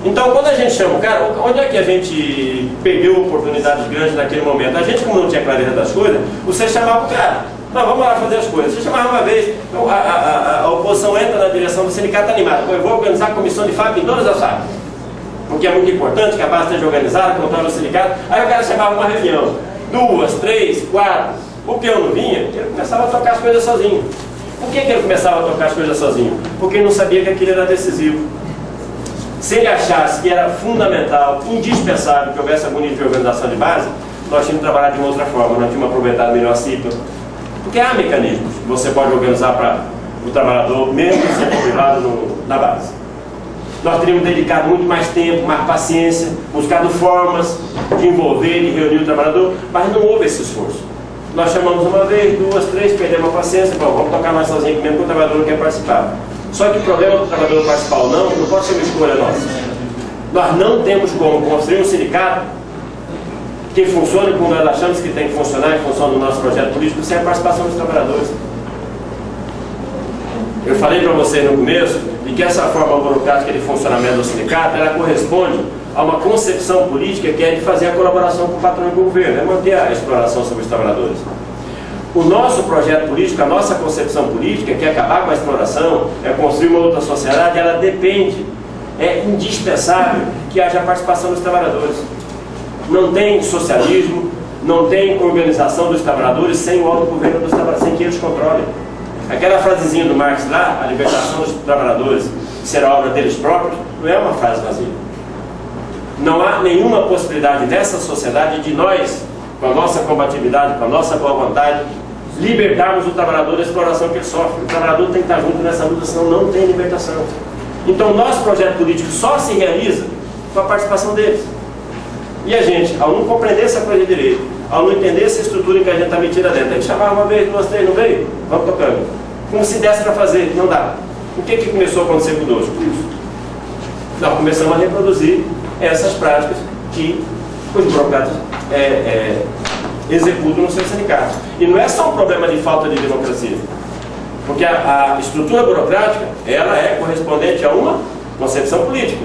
Então, quando a gente chama o cara, onde é que a gente perdeu oportunidades grandes naquele momento? A gente, como não tinha clareza das coisas, você chamava o cara. Não, vamos lá fazer as coisas. Você chamava uma vez, a oposição entra na direção do sindicato animado. Eu vou organizar a comissão de fábrica em todas as fábricas. Porque é muito importante que a base esteja organizada, controla o sindicato. Aí o cara chamava uma reunião. 2, 3, 4. O peão não vinha, ele começava a tocar as coisas sozinho. Por que ele começava a tocar as coisas sozinho? Porque ele não sabia que aquilo era decisivo. Se ele achasse que era fundamental, indispensável que houvesse algum nível de organização de base, nós tínhamos que trabalhar de uma outra forma, nós tínhamos aproveitado melhor a CIPA. Porque há mecanismos que você pode organizar para o trabalhador, mesmo sendo privado na base. Nós teríamos dedicado muito mais tempo, mais paciência, buscado formas de envolver e reunir o trabalhador, mas não houve esse esforço. Nós chamamos uma vez, 2, 3, perdemos a paciência, bom, vamos tocar nós sozinhos, mesmo que o trabalhador não quer participar. Só que o problema do trabalhador participar ou não pode ser uma escolha nossa. Nós não temos como construir um sindicato que funcione como nós achamos que tem que funcionar em função do nosso projeto político sem a participação dos trabalhadores. Eu falei para vocês no começo de que essa forma burocrática de funcionamento do sindicato, ela corresponde a uma concepção política que é de fazer a colaboração com o patrão e com o governo, é manter a exploração sobre os trabalhadores. O nosso projeto político, a nossa concepção política, que é acabar com a exploração, é construir uma outra sociedade, ela depende, é indispensável que haja participação dos trabalhadores. Não tem socialismo, não tem organização dos trabalhadores sem o autogoverno dos trabalhadores, sem que eles controlem. Aquela frasezinha do Marx lá, a libertação dos trabalhadores será obra deles próprios, não é uma frase vazia. Não há nenhuma possibilidade nessa sociedade de nós, com a nossa combatividade, com a nossa boa vontade, libertarmos o trabalhador da exploração que ele sofre. O trabalhador tem que estar junto nessa luta, senão não tem libertação. Então o nosso projeto político só se realiza com a participação deles. E a gente, ao não compreender essa coisa de direito, ao não entender essa estrutura em que a gente está metida dentro, tem que chamar uma vez, duas, três, não veio? Vamos tocando. Como se desse para fazer, não dá. O que começou a acontecer conosco? Isso. Nós começamos a reproduzir essas práticas que os burocratas executam no seu sindicato. E não é só um problema de falta de democracia, porque a estrutura burocrática, ela é correspondente a uma concepção política.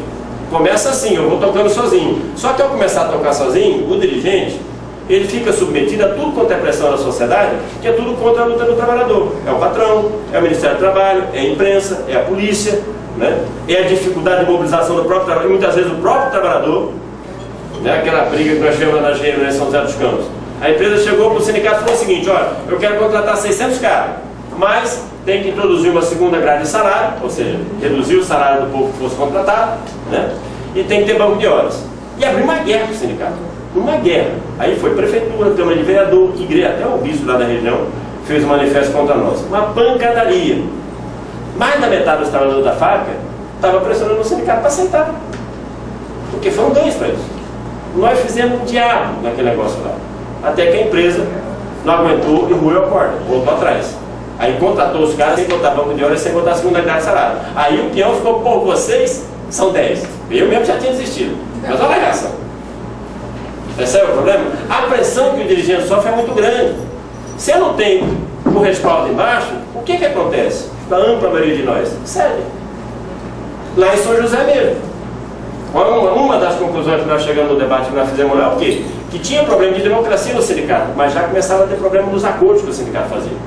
Começa assim, eu vou tocando sozinho. Só que ao começar a tocar sozinho, o dirigente, ele fica submetido a tudo quanto é pressão da sociedade, que é tudo contra a luta do trabalhador. É o patrão, é o Ministério do Trabalho, é a imprensa, é a polícia, né? É a dificuldade de mobilização do próprio trabalhador, e muitas vezes o próprio trabalhador, né? Aquela briga que nós chamamos na GM, né? São José dos Campos. A empresa chegou para o sindicato e falou o seguinte: olha, eu quero contratar 600 caras, mas tem que introduzir uma segunda grade de salário, ou seja, reduzir o salário do povo que fosse contratado, né? E tem que ter banco de horas. E abriu uma guerra para o sindicato, uma guerra. Aí foi prefeitura, Câmara de Vereador, igreja, até o bispo lá da região fez um manifesto contra nós. Uma pancadaria. Mais da metade dos trabalhadores da fábrica estava pressionando o sindicato para aceitar, porque foram ganhos para eles. Nós fizemos um diabo naquele negócio lá, até que a empresa não aguentou e ruiu a corda, voltou atrás. Aí contratou os caras sem botar banco de horas, sem botar a segunda grade de salário. Aí o peão ficou: pô, vocês são 10. Eu mesmo já tinha desistido. Mas olha a reação. Esse é o problema. A pressão que o dirigente sofre é muito grande. Se eu não tenho o respaldo embaixo, o que acontece? Da ampla maioria de nós, cede. Lá em São José mesmo. Uma das conclusões que nós chegamos no debate que nós fizemos lá é o quê? Que tinha problema de democracia no sindicato, mas já começava a ter problema nos acordos que o sindicato fazia.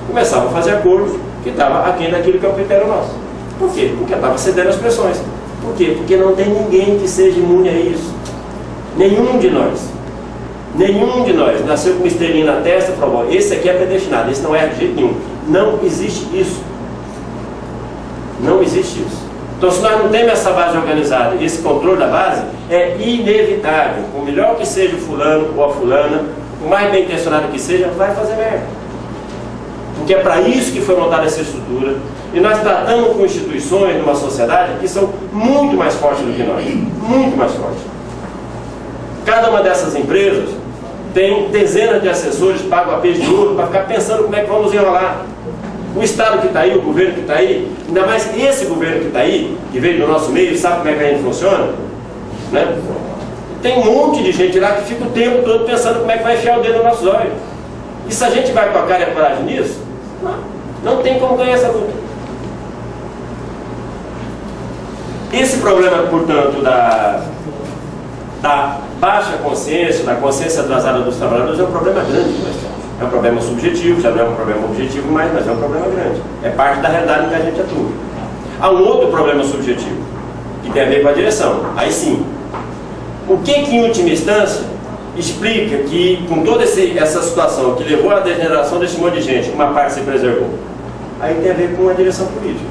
Começava a fazer acordos que estavam aquém daquilo que é o critério nosso. Por quê? Porque estava cedendo às pressões. Por quê? Porque não tem ninguém que seja imune a isso. Nenhum de nós. Nenhum de nós nasceu com uma estrelinha na testa e falou: esse aqui é predestinado, esse não é de jeito nenhum. Não existe isso. Não existe isso. Então, se nós não temos essa base organizada, esse controle da base, é inevitável. O melhor que seja o fulano ou a fulana, o mais bem intencionado que seja, vai fazer merda. Porque é para isso que foi montada essa estrutura. E nós tratamos com instituições numa sociedade que são muito mais fortes do que nós. Muito mais fortes. Cada uma dessas empresas tem dezenas de assessores pagos a peixe de ouro para ficar pensando como é que vamos enrolar. O Estado que está aí, o governo que está aí, ainda mais esse governo que está aí, que veio do nosso meio, sabe como é que a gente funciona, né? Tem um monte de gente lá que fica o tempo todo pensando como é que vai enfiar o dedo no nosso olho. E se a gente vai com a cara e a coragem nisso, não tem como ganhar essa luta. Esse problema, portanto, da baixa consciência, da consciência atrasada dos trabalhadores é um problema grande que nós temos. É um problema subjetivo, já não é um problema objetivo mais, mas é um problema grande. É parte da realidade em que a gente atua. Há um outro problema subjetivo, que tem a ver com a direção. Aí sim, o que em última instância explica que, com toda essa situação que levou à degeneração desse monte de gente, uma parte se preservou? Aí tem a ver com a direção política.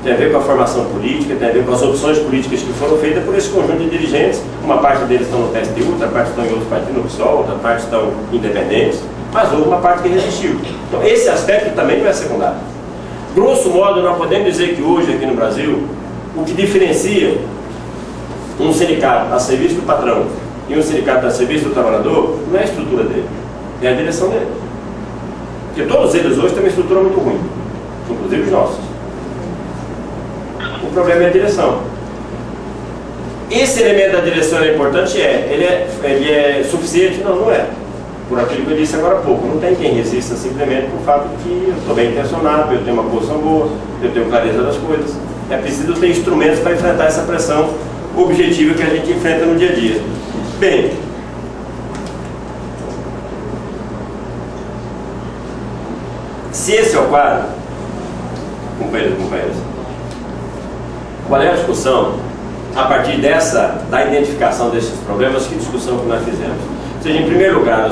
Tem a ver com a formação política, tem a ver com as opções políticas que foram feitas por esse conjunto de dirigentes. Uma parte deles estão no PSTU, outra parte estão em outros partidos, no PSOL, outra parte estão independentes, mas houve uma parte que resistiu. Então esse aspecto também não é secundário. Grosso modo, nós podemos dizer que hoje aqui no Brasil, o que diferencia um sindicato a serviço do patrão e um sindicato a serviço do trabalhador não é a estrutura dele, é a direção dele. Porque todos eles hoje têm uma estrutura muito ruim, inclusive os nossos. O problema é a direção. Esse elemento da direção é importante? Ele é suficiente? Não, não é. Por aquilo que eu disse agora há pouco. Não tem quem resista simplesmente por fato de que eu estou bem intencionado, eu tenho uma posição boa, eu tenho clareza das coisas. É preciso ter instrumentos para enfrentar essa pressão objetiva que a gente enfrenta no dia a dia. Bem, Se esse é o quadro, companheiros e companheiras, qual é a discussão a partir da identificação desses problemas? Que discussão que nós fizemos? Ou seja, em primeiro lugar,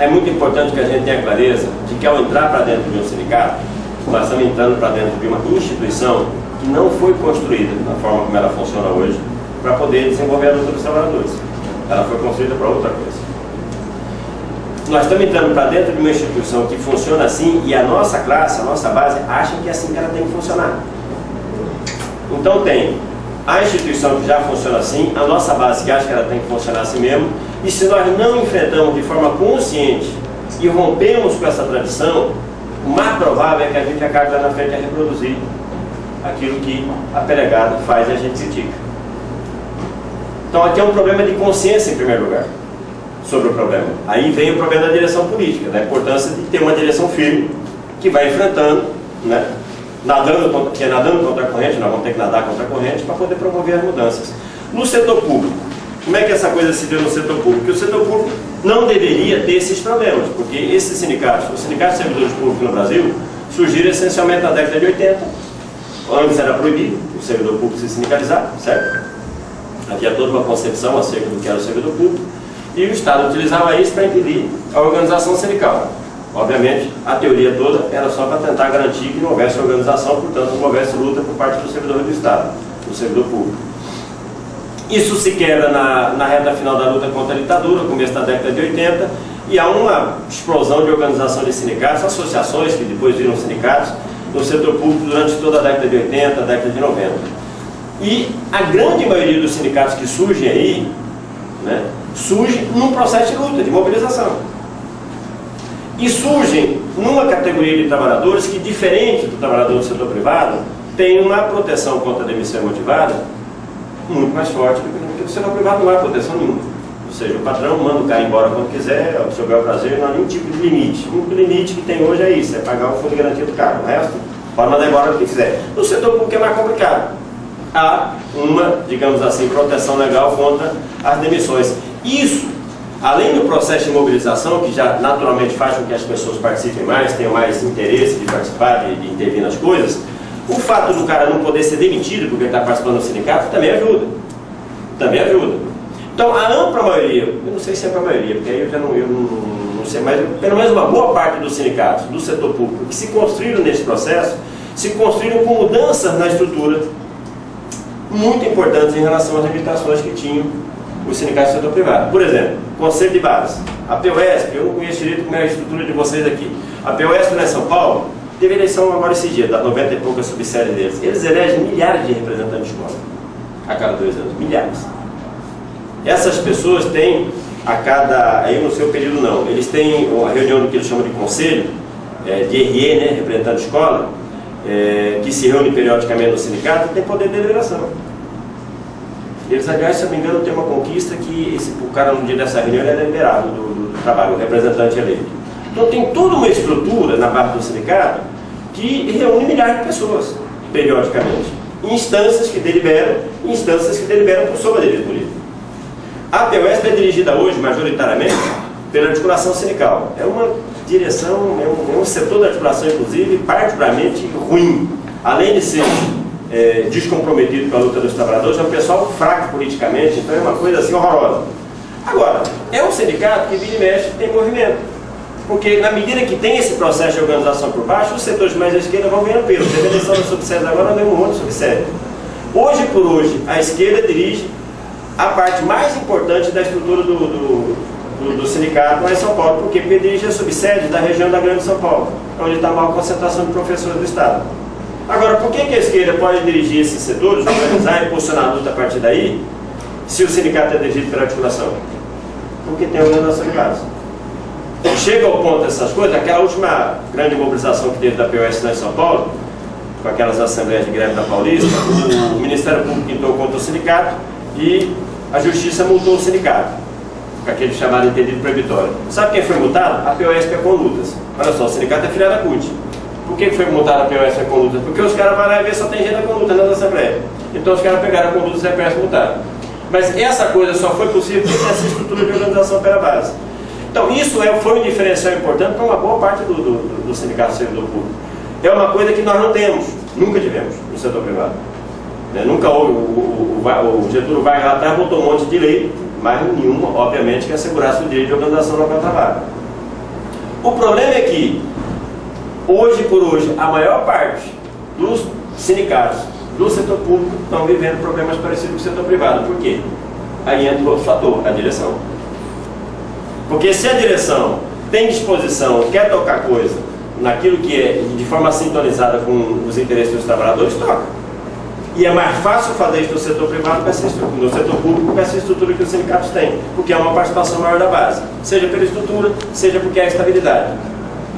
é muito importante que a gente tenha clareza de que ao entrar para dentro de um sindicato, nós estamos entrando para dentro de uma instituição que não foi construída da forma como ela funciona hoje para poder desenvolver a luta dos trabalhadores. Ela foi construída para outra coisa. Nós estamos entrando para dentro de uma instituição que funciona assim e a nossa classe, a nossa base, acha que é assim que ela tem que funcionar. Então tem a instituição que já funciona assim, a nossa base que acha que ela tem que funcionar assim mesmo, e se nós não enfrentamos de forma consciente e rompemos com essa tradição, o mais provável é que a gente acabe lá na frente a reproduzir aquilo que a pelegada faz e a gente critica. Então aqui é um problema de consciência em primeiro lugar sobre o problema. Aí vem o problema da direção política, da importância de ter uma direção firme que vai enfrentando, né, nadando contra a corrente. Nós vamos ter que nadar contra a corrente para poder promover as mudanças. No setor público, como é que essa coisa se deu no setor público? Porque o setor público não deveria ter esses problemas, porque esses sindicatos, os sindicatos de servidores públicos no Brasil, surgiram essencialmente na década de 80. Antes era proibido o servidor público se sindicalizar, certo? Havia toda uma concepção acerca do que era o servidor público, e o Estado utilizava isso para impedir a organização sindical. Obviamente, a teoria toda era só para tentar garantir que não houvesse organização, portanto, não houvesse luta por parte do servidor do Estado, do servidor público. Isso se quebra na reta final da luta contra a ditadura, começo da década de 80, e há uma explosão de organização de sindicatos, associações que depois viram sindicatos, no setor público durante toda a década de 80, a década de 90. E a grande maioria dos sindicatos que surgem aí, né, surgem num processo de luta, de mobilização. E surgem numa categoria de trabalhadores que, diferente do trabalhador do setor privado, tem uma proteção contra a demissão motivada muito mais forte do que o setor privado. Não há proteção nenhuma. Ou seja, o patrão manda o cara embora quando quiser, se houver o prazer, não há nenhum tipo de limite. O único limite que tem hoje é isso, é pagar o fundo de garantia do cara. O resto, pode mandar embora o que quiser. No setor público é mais complicado. Há uma, digamos assim, proteção legal contra as demissões. Isso, além do processo de mobilização, que já naturalmente faz com que as pessoas participem mais, tenham mais interesse de participar, de intervir nas coisas, o fato do cara não poder ser demitido porque ele está participando do sindicato também ajuda. Também ajuda. Então, a ampla maioria, eu não sei se é para a maioria, porque aí eu não sei, mas pelo menos uma boa parte dos sindicatos, do setor público, que se construíram nesse processo, se construíram com mudanças na estrutura muito importantes em relação às limitações que tinham os sindicatos do setor privado. Por exemplo, conselho de base. A POSP, eu não conheço direito como é a estrutura de vocês aqui. A POSP lá em São Paulo teve eleição agora esse dia, das 90 e poucas subséries deles. Eles elegem milhares de representantes de escola a cada 2 anos, milhares. Essas pessoas têm a cada, aí no seu período não, eles têm uma reunião do que eles chamam de conselho, de RE, né, representante de escola, que se reúne periodicamente no sindicato e tem poder de deliberação. Eles, aliás, se eu não me engano, tem uma conquista que o cara no dia dessa reunião ele é liberado do trabalho, o representante eleito. Então tem toda uma estrutura na base do sindicato que reúne milhares de pessoas, periodicamente. Instâncias que deliberam por sobre a direito político. A POSP é dirigida hoje, majoritariamente, pela articulação sindical. É uma direção, é um setor da articulação, inclusive, particularmente ruim. Além de ser descomprometido com a luta dos trabalhadores, é um pessoal fraco politicamente, então é uma coisa assim horrorosa. Agora, é um sindicato que vira e mexe tem movimento. Porque na medida que tem esse processo de organização por baixo, os setores mais à esquerda vão ganhando peso. Teve a eleição das subséries agora, nós vemos um monte de subsérie. Hoje por hoje, a esquerda dirige a parte mais importante da estrutura do sindicato lá em São Paulo. Por quê? Porque dirige a subsede da região da Grande São Paulo, onde está a maior concentração de professores do Estado. Agora, por que a esquerda pode dirigir esses setores, organizar e posicionar a luta a partir daí, se o sindicato é dirigido pela articulação? Porque tem organização de base. Chega ao ponto dessas coisas, aquela última grande mobilização que teve da POS lá em São Paulo, com aquelas assembleias de greve da Paulista, o Ministério Público entrou contra o sindicato e a Justiça multou o sindicato, com aquele chamado entendido proibitório. Sabe quem foi multado? A POSP é Conlutas. Olha só, o sindicato é filiado da CUT. Por que foi multado a POSP é Conlutas? Porque os caras vão lá e ver só tem gente da Conlutas nas assembleias. Então os caras pegaram a Conlutas e a POSP multaram. Mas essa coisa só foi possível porque essa estrutura de organização pela base. Então isso foi um diferencial importante para uma boa parte do sindicato servidor público. É uma coisa que nós não temos, nunca tivemos no setor privado. Nunca houve, o Getúlio Vargas lá atrás botou um monte de lei, mas nenhuma, obviamente, que assegurasse o direito de organização local de trabalho. O problema é que, hoje por hoje, a maior parte dos sindicatos do setor público estão vivendo problemas parecidos com o setor privado. Por quê? Aí entra outro fator, a direção. Porque se a direção tem disposição, quer tocar coisa naquilo que é de forma sintonizada com os interesses dos trabalhadores, toca. E é mais fácil fazer isso no setor privado, no setor público, com essa estrutura que os sindicatos têm, porque é uma participação maior da base, seja pela estrutura, seja porque é a estabilidade.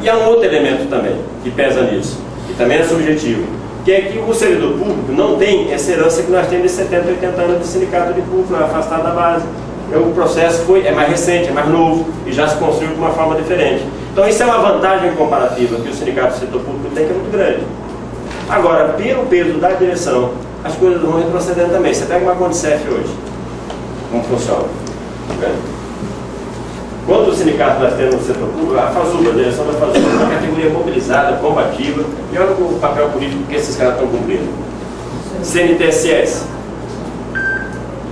E há um outro elemento também, que pesa nisso, que também é subjetivo, que é que o servidor público não tem essa herança que nós temos de 70, 80 anos de sindicato de público, afastado da base. O processo é mais recente, é mais novo e já se construiu de uma forma diferente. Então isso é uma vantagem comparativa que o sindicato do setor público tem, que é muito grande. Agora, pelo peso da direção, as coisas vão retrocedendo também. Você pega uma Condicef hoje, como funciona? Quantos sindicatos nós temos no setor público? A FASUB, a direção da FASUB, é uma categoria mobilizada, combativa, e olha o papel político que esses caras estão cumprindo. CNTSS.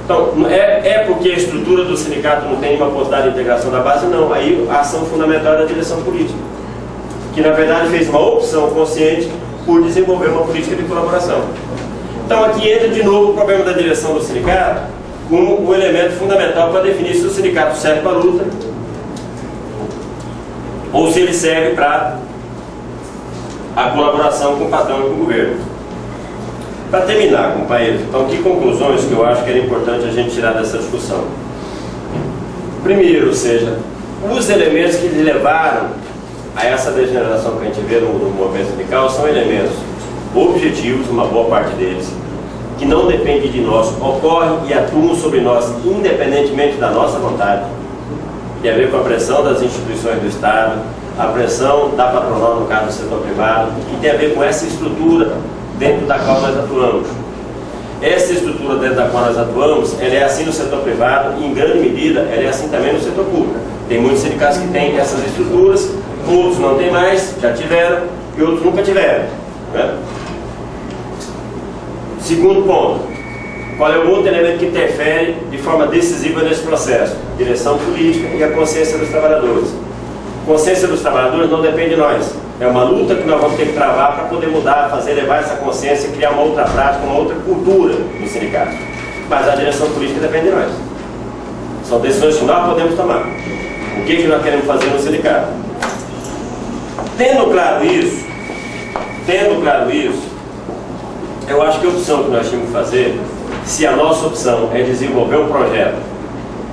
Então, é porque a estrutura do sindicato não tem nenhuma possibilidade de integração da base? Não. Aí a ação fundamental é da direção política, que na verdade fez uma opção consciente por desenvolver uma política de colaboração. Então aqui entra de novo o problema da direção do sindicato como um elemento fundamental para definir se o sindicato serve para a luta ou se ele serve para a colaboração com o patrão e com o governo. Para terminar, companheiros, então que conclusões que eu acho que era importante a gente tirar dessa discussão? Primeiro, ou seja, os elementos que levaram a essa degeneração que a gente vê no movimento sindical são elementos objetivos, uma boa parte deles, que não depende de nós, ocorrem e atuam sobre nós independentemente da nossa vontade. Tem a ver com a pressão das instituições do Estado, a pressão da patronal, no caso do setor privado, e tem a ver com essa estrutura dentro da qual nós atuamos. Essa estrutura dentro da qual nós atuamos, ela é assim no setor privado e, em grande medida, ela é assim também no setor público. Tem muitos sindicatos que têm essas estruturas, outros não têm mais, já tiveram, e outros nunca tiveram. Né? Segundo ponto, qual é o outro elemento que interfere de forma decisiva nesse processo? Direção política e a consciência dos trabalhadores. A consciência dos trabalhadores não depende de nós. É uma luta que nós vamos ter que travar para poder mudar, fazer levar essa consciência, criar uma outra prática, uma outra cultura no sindicato. Mas a direção política depende de nós. São decisões que nós podemos tomar. O que nós queremos fazer no sindicato? Tendo claro isso, eu acho que a opção que nós tínhamos que fazer, se a nossa opção é desenvolver um projeto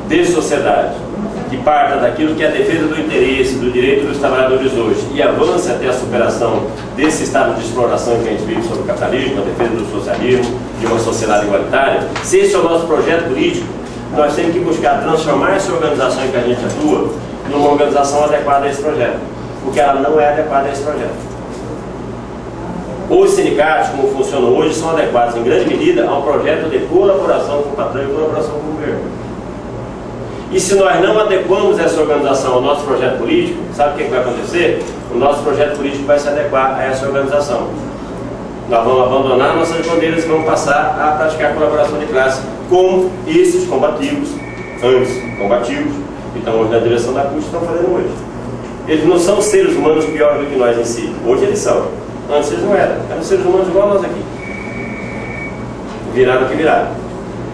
de sociedade que parta daquilo que é a defesa do interesse, do direito dos trabalhadores hoje e avance até a superação desse estado de exploração que a gente vive sobre o capitalismo, a defesa do socialismo, de uma sociedade igualitária, se esse é o nosso projeto político, nós temos que buscar transformar essa organização em que a gente atua numa organização adequada a esse projeto, porque ela não é adequada a esse projeto. Os sindicatos, como funcionam hoje, são adequados em grande medida a um projeto de colaboração com o patrão e colaboração com o governo. E se nós não adequamos essa organização ao nosso projeto político, sabe o que vai acontecer? O nosso projeto político vai se adequar a essa organização. Nós vamos abandonar nossas bandeiras e vamos passar a praticar a colaboração de classe como esses combativos, antes combativos, que estão hoje na direção da CUT, estão fazendo hoje. Eles não são seres humanos piores do que nós em si. Hoje eles são. Antes eles não eram. Eram seres humanos igual a nós aqui. Viraram o que viraram.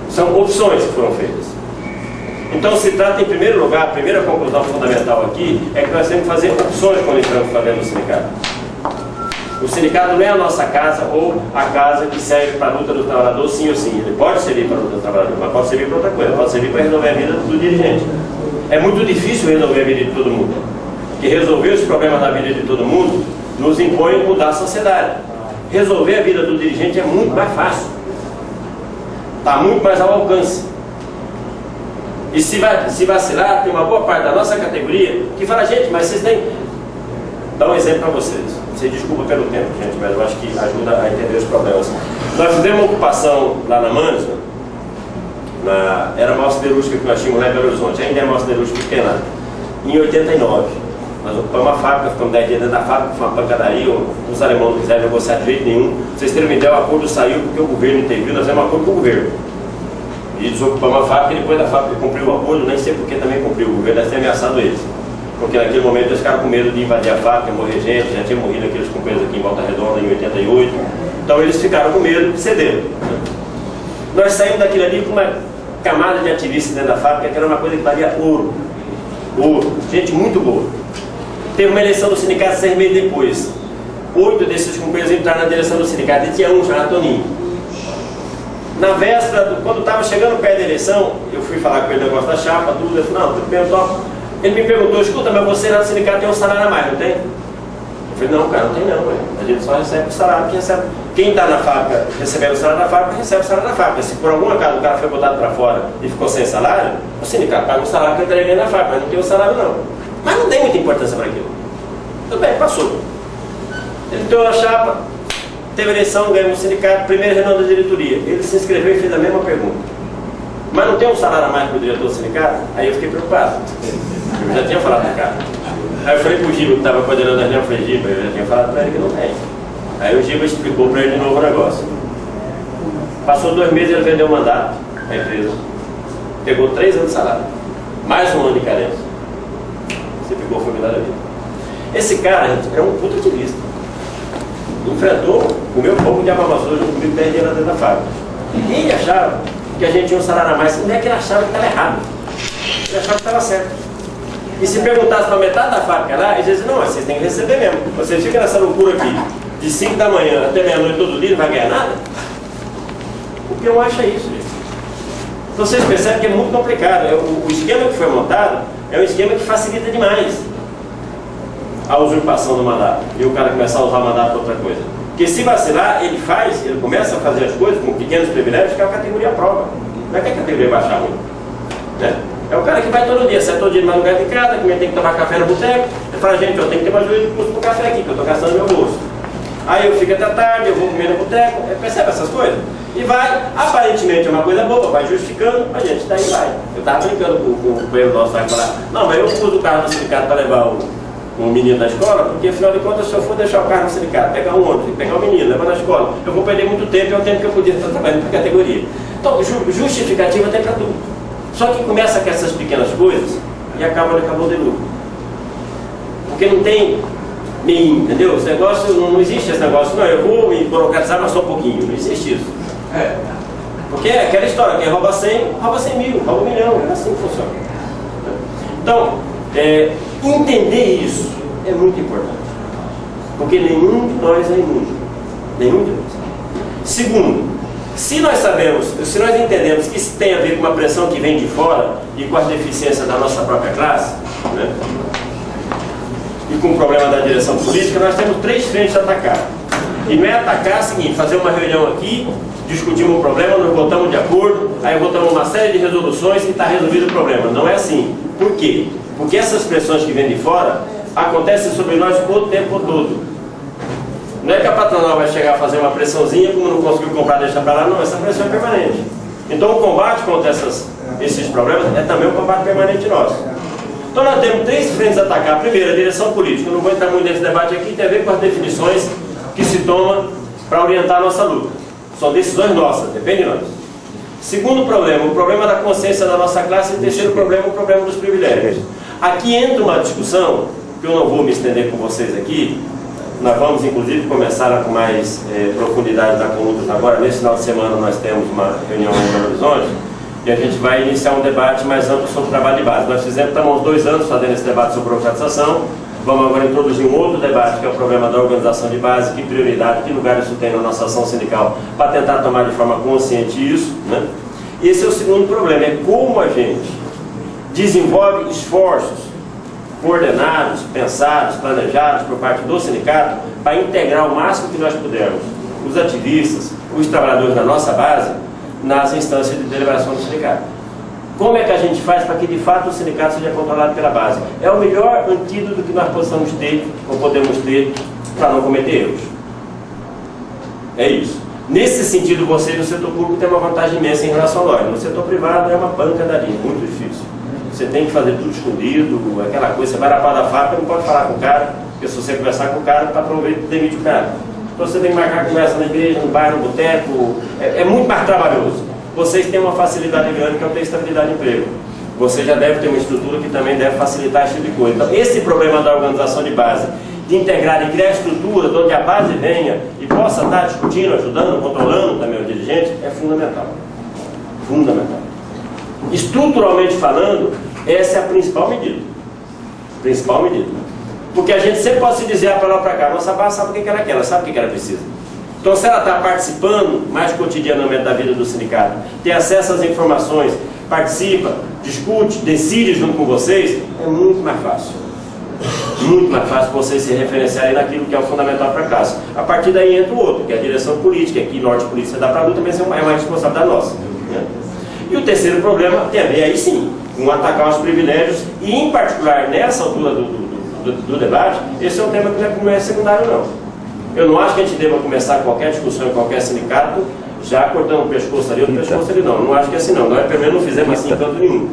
São opções que foram feitas. Então se trata, em primeiro lugar, a primeira conclusão fundamental aqui é que nós temos que fazer opções quando estamos fazendo no sindicato. O sindicato não é a nossa casa ou a casa que serve para a luta do trabalhador, sim ou sim. Ele pode servir para a luta do trabalhador, mas pode servir para outra coisa, pode servir para resolver a vida do dirigente. É muito difícil resolver a vida de todo mundo, porque resolver os problemas da vida de todo mundo nos impõe mudar a sociedade. Resolver a vida do dirigente é muito mais fácil, está muito mais ao alcance. E se vacilar, tem uma boa parte da nossa categoria que fala, gente, mas vocês têm... Dá um exemplo para vocês. Vocês desculpa pelo tempo, gente, mas eu acho que ajuda a entender os problemas. Nós fizemos uma ocupação lá na Mansa, era uma maior siderúrgica que nós tínhamos lá em Belo Horizonte, ainda é uma maior siderúrgica pequena. em 89. Nós ocupamos uma fábrica, ficamos 10 dias dentro da fábrica, foi uma pancadaria, os alemães não quiseram negociar de jeito nenhum. Pra vocês terem uma ideia, o acordo saiu porque o governo interviu, nós fizemos um acordo com o governo. E desocupamos a fábrica, e depois da fábrica cumpriu o acordo, nem sei porque também cumpriu, o governo deve ter ameaçado eles. Porque naquele momento eles ficaram com medo de invadir a fábrica, morrer gente, já tinha morrido aqueles companheiros aqui em Volta Redonda em 88. Então eles ficaram com medo de ceder. Nós saímos daquilo ali com uma camada de ativistas dentro da fábrica, que era uma coisa que valia ouro. Ouro. Gente muito boa. Teve uma eleição do sindicato 6 meses depois. 8 desses companheiros entraram na direção do sindicato e tinha um chamado Toninho. Na véspera, quando estava chegando perto da eleição, eu fui falar com ele o negócio da chapa, tudo. Ele falou, não, tudo bem, top. Ele me perguntou, escuta, mas você lá no sindicato tem um salário a mais, não tem? Eu falei, não, cara, não tem não, ué. A gente só recebe o salário que recebe. Quem está na fábrica recebendo o salário da fábrica, recebe o salário da fábrica. Se por algum acaso o cara foi botado para fora e ficou sem salário, o sindicato paga o salário que eu entreguei na fábrica, mas não tem o salário não. Mas não tem muita importância para aquilo. Tudo bem, passou. Ele entrou na chapa, teve eleição, ganhou o sindicato, primeira reunião da diretoria. Ele se inscreveu e fez a mesma pergunta. Mas não tem um salário a mais para o diretor do sindicato? Aí eu fiquei preocupado. Eu já tinha falado com o cara. Aí eu falei pro Giba, que estava coordenando a reunião, eu falei, Giba, eu já tinha falado para ele que não tem. Aí o Giba explicou para ele de novo o negócio. Passou 2 meses, ele vendeu o mandato à empresa. Pegou 3 anos de salário. Mais um ano de carência. Você pegou, foi melhor da vida. Esse cara, gente, é um puta ativista. Enfrentou, comeu pouco de amamassoura junto comigo 10 dias dentro da fábrica. E ele achava que a gente tinha um salário a mais. Não é que ele achava que estava errado. Ele achava que estava certo. E se perguntasse para metade da fábrica lá, eles diziam, não, vocês têm que receber mesmo. Você fica nessa loucura aqui, de 5 da manhã até meia-noite todo dia, não vai ganhar nada? O que eu acho é isso, gente. Então vocês percebem que é muito complicado. O esquema que foi montado é um esquema que facilita demais a usurpação do mandato. E o cara começar a usar o mandato para outra coisa. Porque se vacilar, ele começa a fazer as coisas com pequenos privilégios que é a categoria prova. Não é que a categoria vai achar ruim. Né? É o cara que vai todo dia, sai todo dia de madrugada de casa, que tem que tomar café no boteco. Ele fala, gente, eu tenho que ter mais juízo de custo pro café aqui, que eu estou gastando meu bolso. Aí eu fico até tarde, eu vou comer no boteco, percebe essas coisas? E vai, aparentemente é uma coisa boa, vai justificando, a gente daí vai. Eu estava brincando com o companheiro nosso, vai falar, não, mas eu uso o carro do sindicato para levar o menino na escola, porque afinal de contas, se eu for deixar o carro no sindicato, pegar um ônibus, pegar o menino, levar na escola, eu vou perder muito tempo, é o tempo que eu podia estar trabalhando para a categoria. Então, justificativa tem para tudo. Só que começa com essas pequenas coisas e acaba de lucro. Porque não tem meio, entendeu? Esse negócio, não existe esse negócio, não, eu vou me burocratizar, mas só um pouquinho, não existe isso. Porque é aquela história, quem rouba 100, rouba 100 mil, rouba 1 milhão, é assim que funciona. Então, entender isso é muito importante. Porque nenhum de nós é imundo. Nenhum de nós. Segundo, se nós entendemos que isso tem a ver com uma pressão que vem de fora e com as deficiências da nossa própria classe, né, e com o problema da direção política, nós temos 3 frentes a atacar. E não é atacar o seguinte, fazer uma reunião aqui, discutimos um problema, nos botamos de acordo, aí votamos uma série de resoluções e está resolvido o problema. Não é assim. Por quê? Porque essas pressões que vêm de fora acontecem sobre nós o tempo todo. Não é que a patronal vai chegar a fazer uma pressãozinha, como não conseguiu comprar, deixa para lá, não, essa pressão é permanente. Então o combate contra esses problemas é também um combate permanente nosso. Então nós temos 3 frentes a atacar. A primeira, a direção política. Eu não vou entrar muito nesse debate aqui, tem a ver com as definições que se tomam para orientar a nossa luta. São decisões nossas, depende de nós. Segundo problema, o problema da consciência da nossa classe. E terceiro problema, o problema dos privilégios. Aqui entra uma discussão, que eu não vou me estender com vocês aqui. Nós vamos, inclusive, começar com mais profundidade da conduta agora. Nesse final de semana nós temos uma reunião em Belo Horizonte e a gente vai iniciar um debate mais amplo sobre o trabalho de base. Nós estamos 2 anos fazendo esse debate sobre burocratização. Vamos agora introduzir um outro debate, que é o problema da organização de base, que prioridade, que lugar isso tem na nossa ação sindical, para tentar tomar de forma consciente isso, né? Esse é o segundo problema, é como a gente desenvolve esforços coordenados, pensados, planejados por parte do sindicato para integrar o máximo que nós pudermos os ativistas, os trabalhadores da nossa base nas instâncias de deliberação do sindicato. Como é que a gente faz para que de fato o sindicato seja controlado pela base? É o melhor antídoto que nós possamos ter ou podemos ter para não cometer erros. É isso. Nesse sentido, você no setor público tem uma vantagem imensa em relação a nós. No setor privado é uma pancadaria, muito difícil. você tem que fazer tudo escondido, aquela coisa, você vai na pá da faca, não pode falar com o cara, porque se você conversar com o cara, para promover, demite o cara. Então você tem que marcar conversa na igreja, no bairro, no boteco, é muito mais trabalhoso. Vocês têm uma facilidade grande que é ter estabilidade de emprego. Você já deve ter uma estrutura que também deve facilitar esse tipo de coisa. Então esse problema da organização de base, de integrar e criar estrutura de onde a base venha e possa estar discutindo, ajudando, controlando também os dirigentes, é fundamental. Fundamental. Estruturalmente falando, essa é a principal medida. Principal medida. Porque a gente sempre pode se dizer para lá para cá, nossa base sabe o que ela quer, ela sabe o que ela precisa. Então se ela está participando mais cotidianamente da vida do sindicato, tem acesso às informações, participa, discute, decide junto com vocês, é muito mais fácil. Muito mais fácil vocês se referenciarem naquilo que é o fundamental para a classe. A partir daí entra o outro, que é a direção política, que norte política dá para a luta, mas é uma responsabilidade nossa. Né? E o terceiro problema tem a ver, aí sim, com atacar os privilégios, e em particular nessa altura do debate, esse é um tema que não é secundário não. Eu não acho que a gente deva começar qualquer discussão em qualquer sindicato, já cortando o pescoço ali, o pescoço ali não. Não acho que é assim não. Nós pelo menos não fizemos assim em canto nenhum.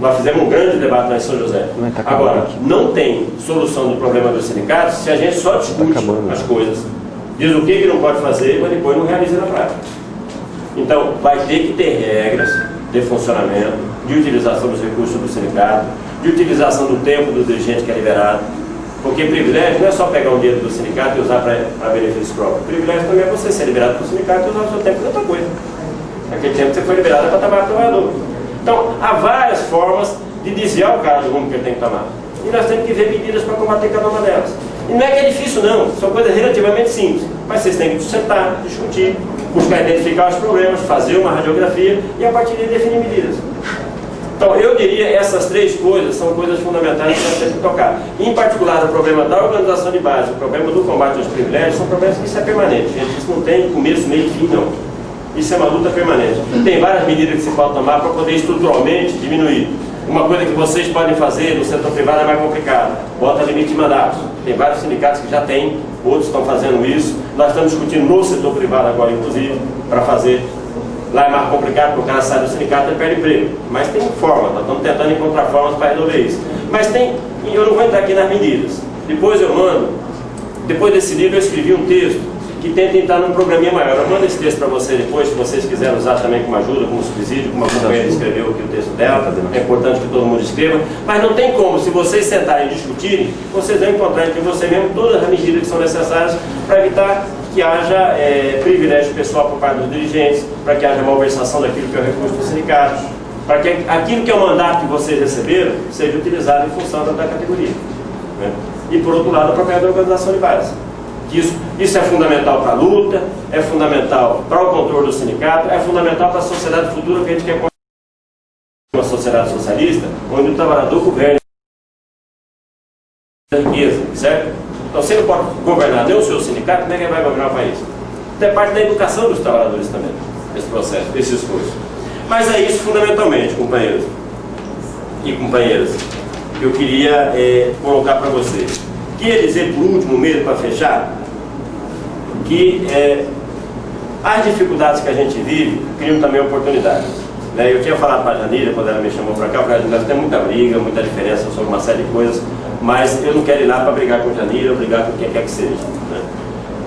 Nós fizemos um grande debate lá em São José. Agora, não tem solução do problema dos sindicatos se a gente só discute as coisas. Diz o que não pode fazer, mas depois não realiza na prática. Então, vai ter que ter regras de funcionamento, de utilização dos recursos do sindicato, de utilização do tempo do dirigente que é liberado. Porque privilégio não é só pegar o dinheiro do sindicato e usar para benefício próprio. Privilégio também é você ser liberado do sindicato e usar o seu tempo para outra coisa. Naquele tempo você foi liberado para trabalhar para o trabalhador. Então, há várias formas de desviar o cara do rumo que ele tem que tomar. E nós temos que ver medidas para combater cada uma delas. E não é que é difícil não, são coisas relativamente simples. Mas vocês têm que sentar, discutir, buscar identificar os problemas, fazer uma radiografia e a partir daí definir medidas. Então, eu diria que essas três coisas são coisas fundamentais que nós temos que tocar. Em particular, o problema da organização de base, o problema do combate aos privilégios, são problemas que isso é permanente. Gente, isso não tem começo, meio e fim, não. Isso é uma luta permanente. Tem várias medidas que se pode tomar para poder estruturalmente diminuir. Uma coisa que vocês podem fazer no setor privado é mais complicada. Bota limite de mandatos. Tem vários sindicatos que já têm, outros estão fazendo isso. Nós estamos discutindo no setor privado agora, inclusive, para fazer. Lá é mais complicado, porque o cara sai do sindicato e perde emprego. Mas tem forma, nós estamos tentando encontrar formas para resolver isso. Mas tem, e eu não vou entrar aqui nas medidas. Depois eu mando, depois desse livro eu escrevi um texto que tenta entrar num programinha maior. Eu mando esse texto para vocês depois, se vocês quiserem usar também como ajuda, como subsídio, como a companheira escreveu aqui o texto dela. É importante que todo mundo escreva. Mas não tem como, se vocês sentarem e discutirem, vocês vão encontrar entre você mesmo todas as medidas que são necessárias para evitar que haja privilégio pessoal por parte dos dirigentes, para que haja malversação daquilo que é o recurso do sindicato, para que aquilo que é o mandato que vocês receberam seja utilizado em função da categoria. Né? E por outro lado, o papel da organização de base. Isso é fundamental para a luta, é fundamental para o controle do sindicato, é fundamental para a sociedade futura que a gente quer construir uma sociedade socialista, onde o trabalhador governe a riqueza, certo? Então, se ele pode governar nem o seu sindicato, como é que ele vai governar o país? É parte da educação dos trabalhadores também, esse processo, esse esforço. Mas é isso fundamentalmente, companheiros e companheiras, que eu queria colocar para vocês. Queria dizer, por último mesmo, para fechar, que as dificuldades que a gente vive criam também oportunidades. Né? Eu tinha falado para a Janira, quando ela me chamou para cá, eu falei, nós temos muita briga, muita diferença sobre uma série de coisas, mas eu não quero ir lá para brigar com a Janira, ou brigar com quem quer que seja. Né?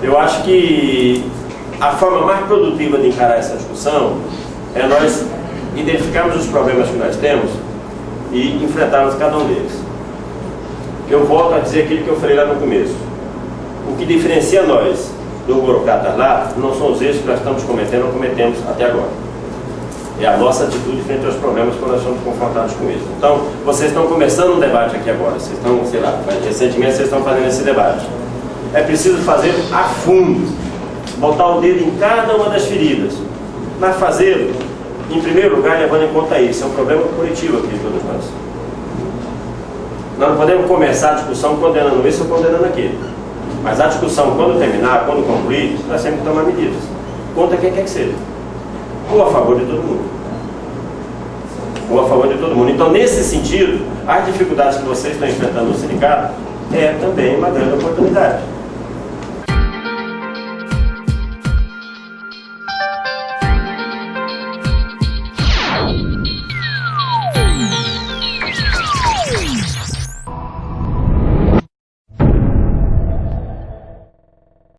Eu acho que a forma mais produtiva de encarar essa discussão é nós identificarmos os problemas que nós temos e enfrentarmos cada um deles. Eu volto a dizer aquilo que eu falei lá no começo. O que diferencia nós do burocrata lá não são os erros que nós estamos cometendo ou cometemos até agora. É a nossa atitude frente aos problemas quando nós somos confrontados com isso. Então, vocês estão começando um debate aqui agora. Vocês estão, sei lá, recentemente vocês estão fazendo esse debate. É preciso fazer a fundo, botar o dedo em cada uma das feridas. Mas fazê-lo, em primeiro lugar, levando em conta isso. É um problema coletivo aqui de todos nós. Nós não podemos começar a discussão condenando isso ou condenando aquilo. Mas a discussão, quando terminar, quando concluir, nós temos que tomar medidas. Contra quem quer que seja. Ou a favor de todo mundo. Ou a favor de todo mundo. Então, nesse sentido, as dificuldades que vocês estão enfrentando no sindicato é também uma grande oportunidade.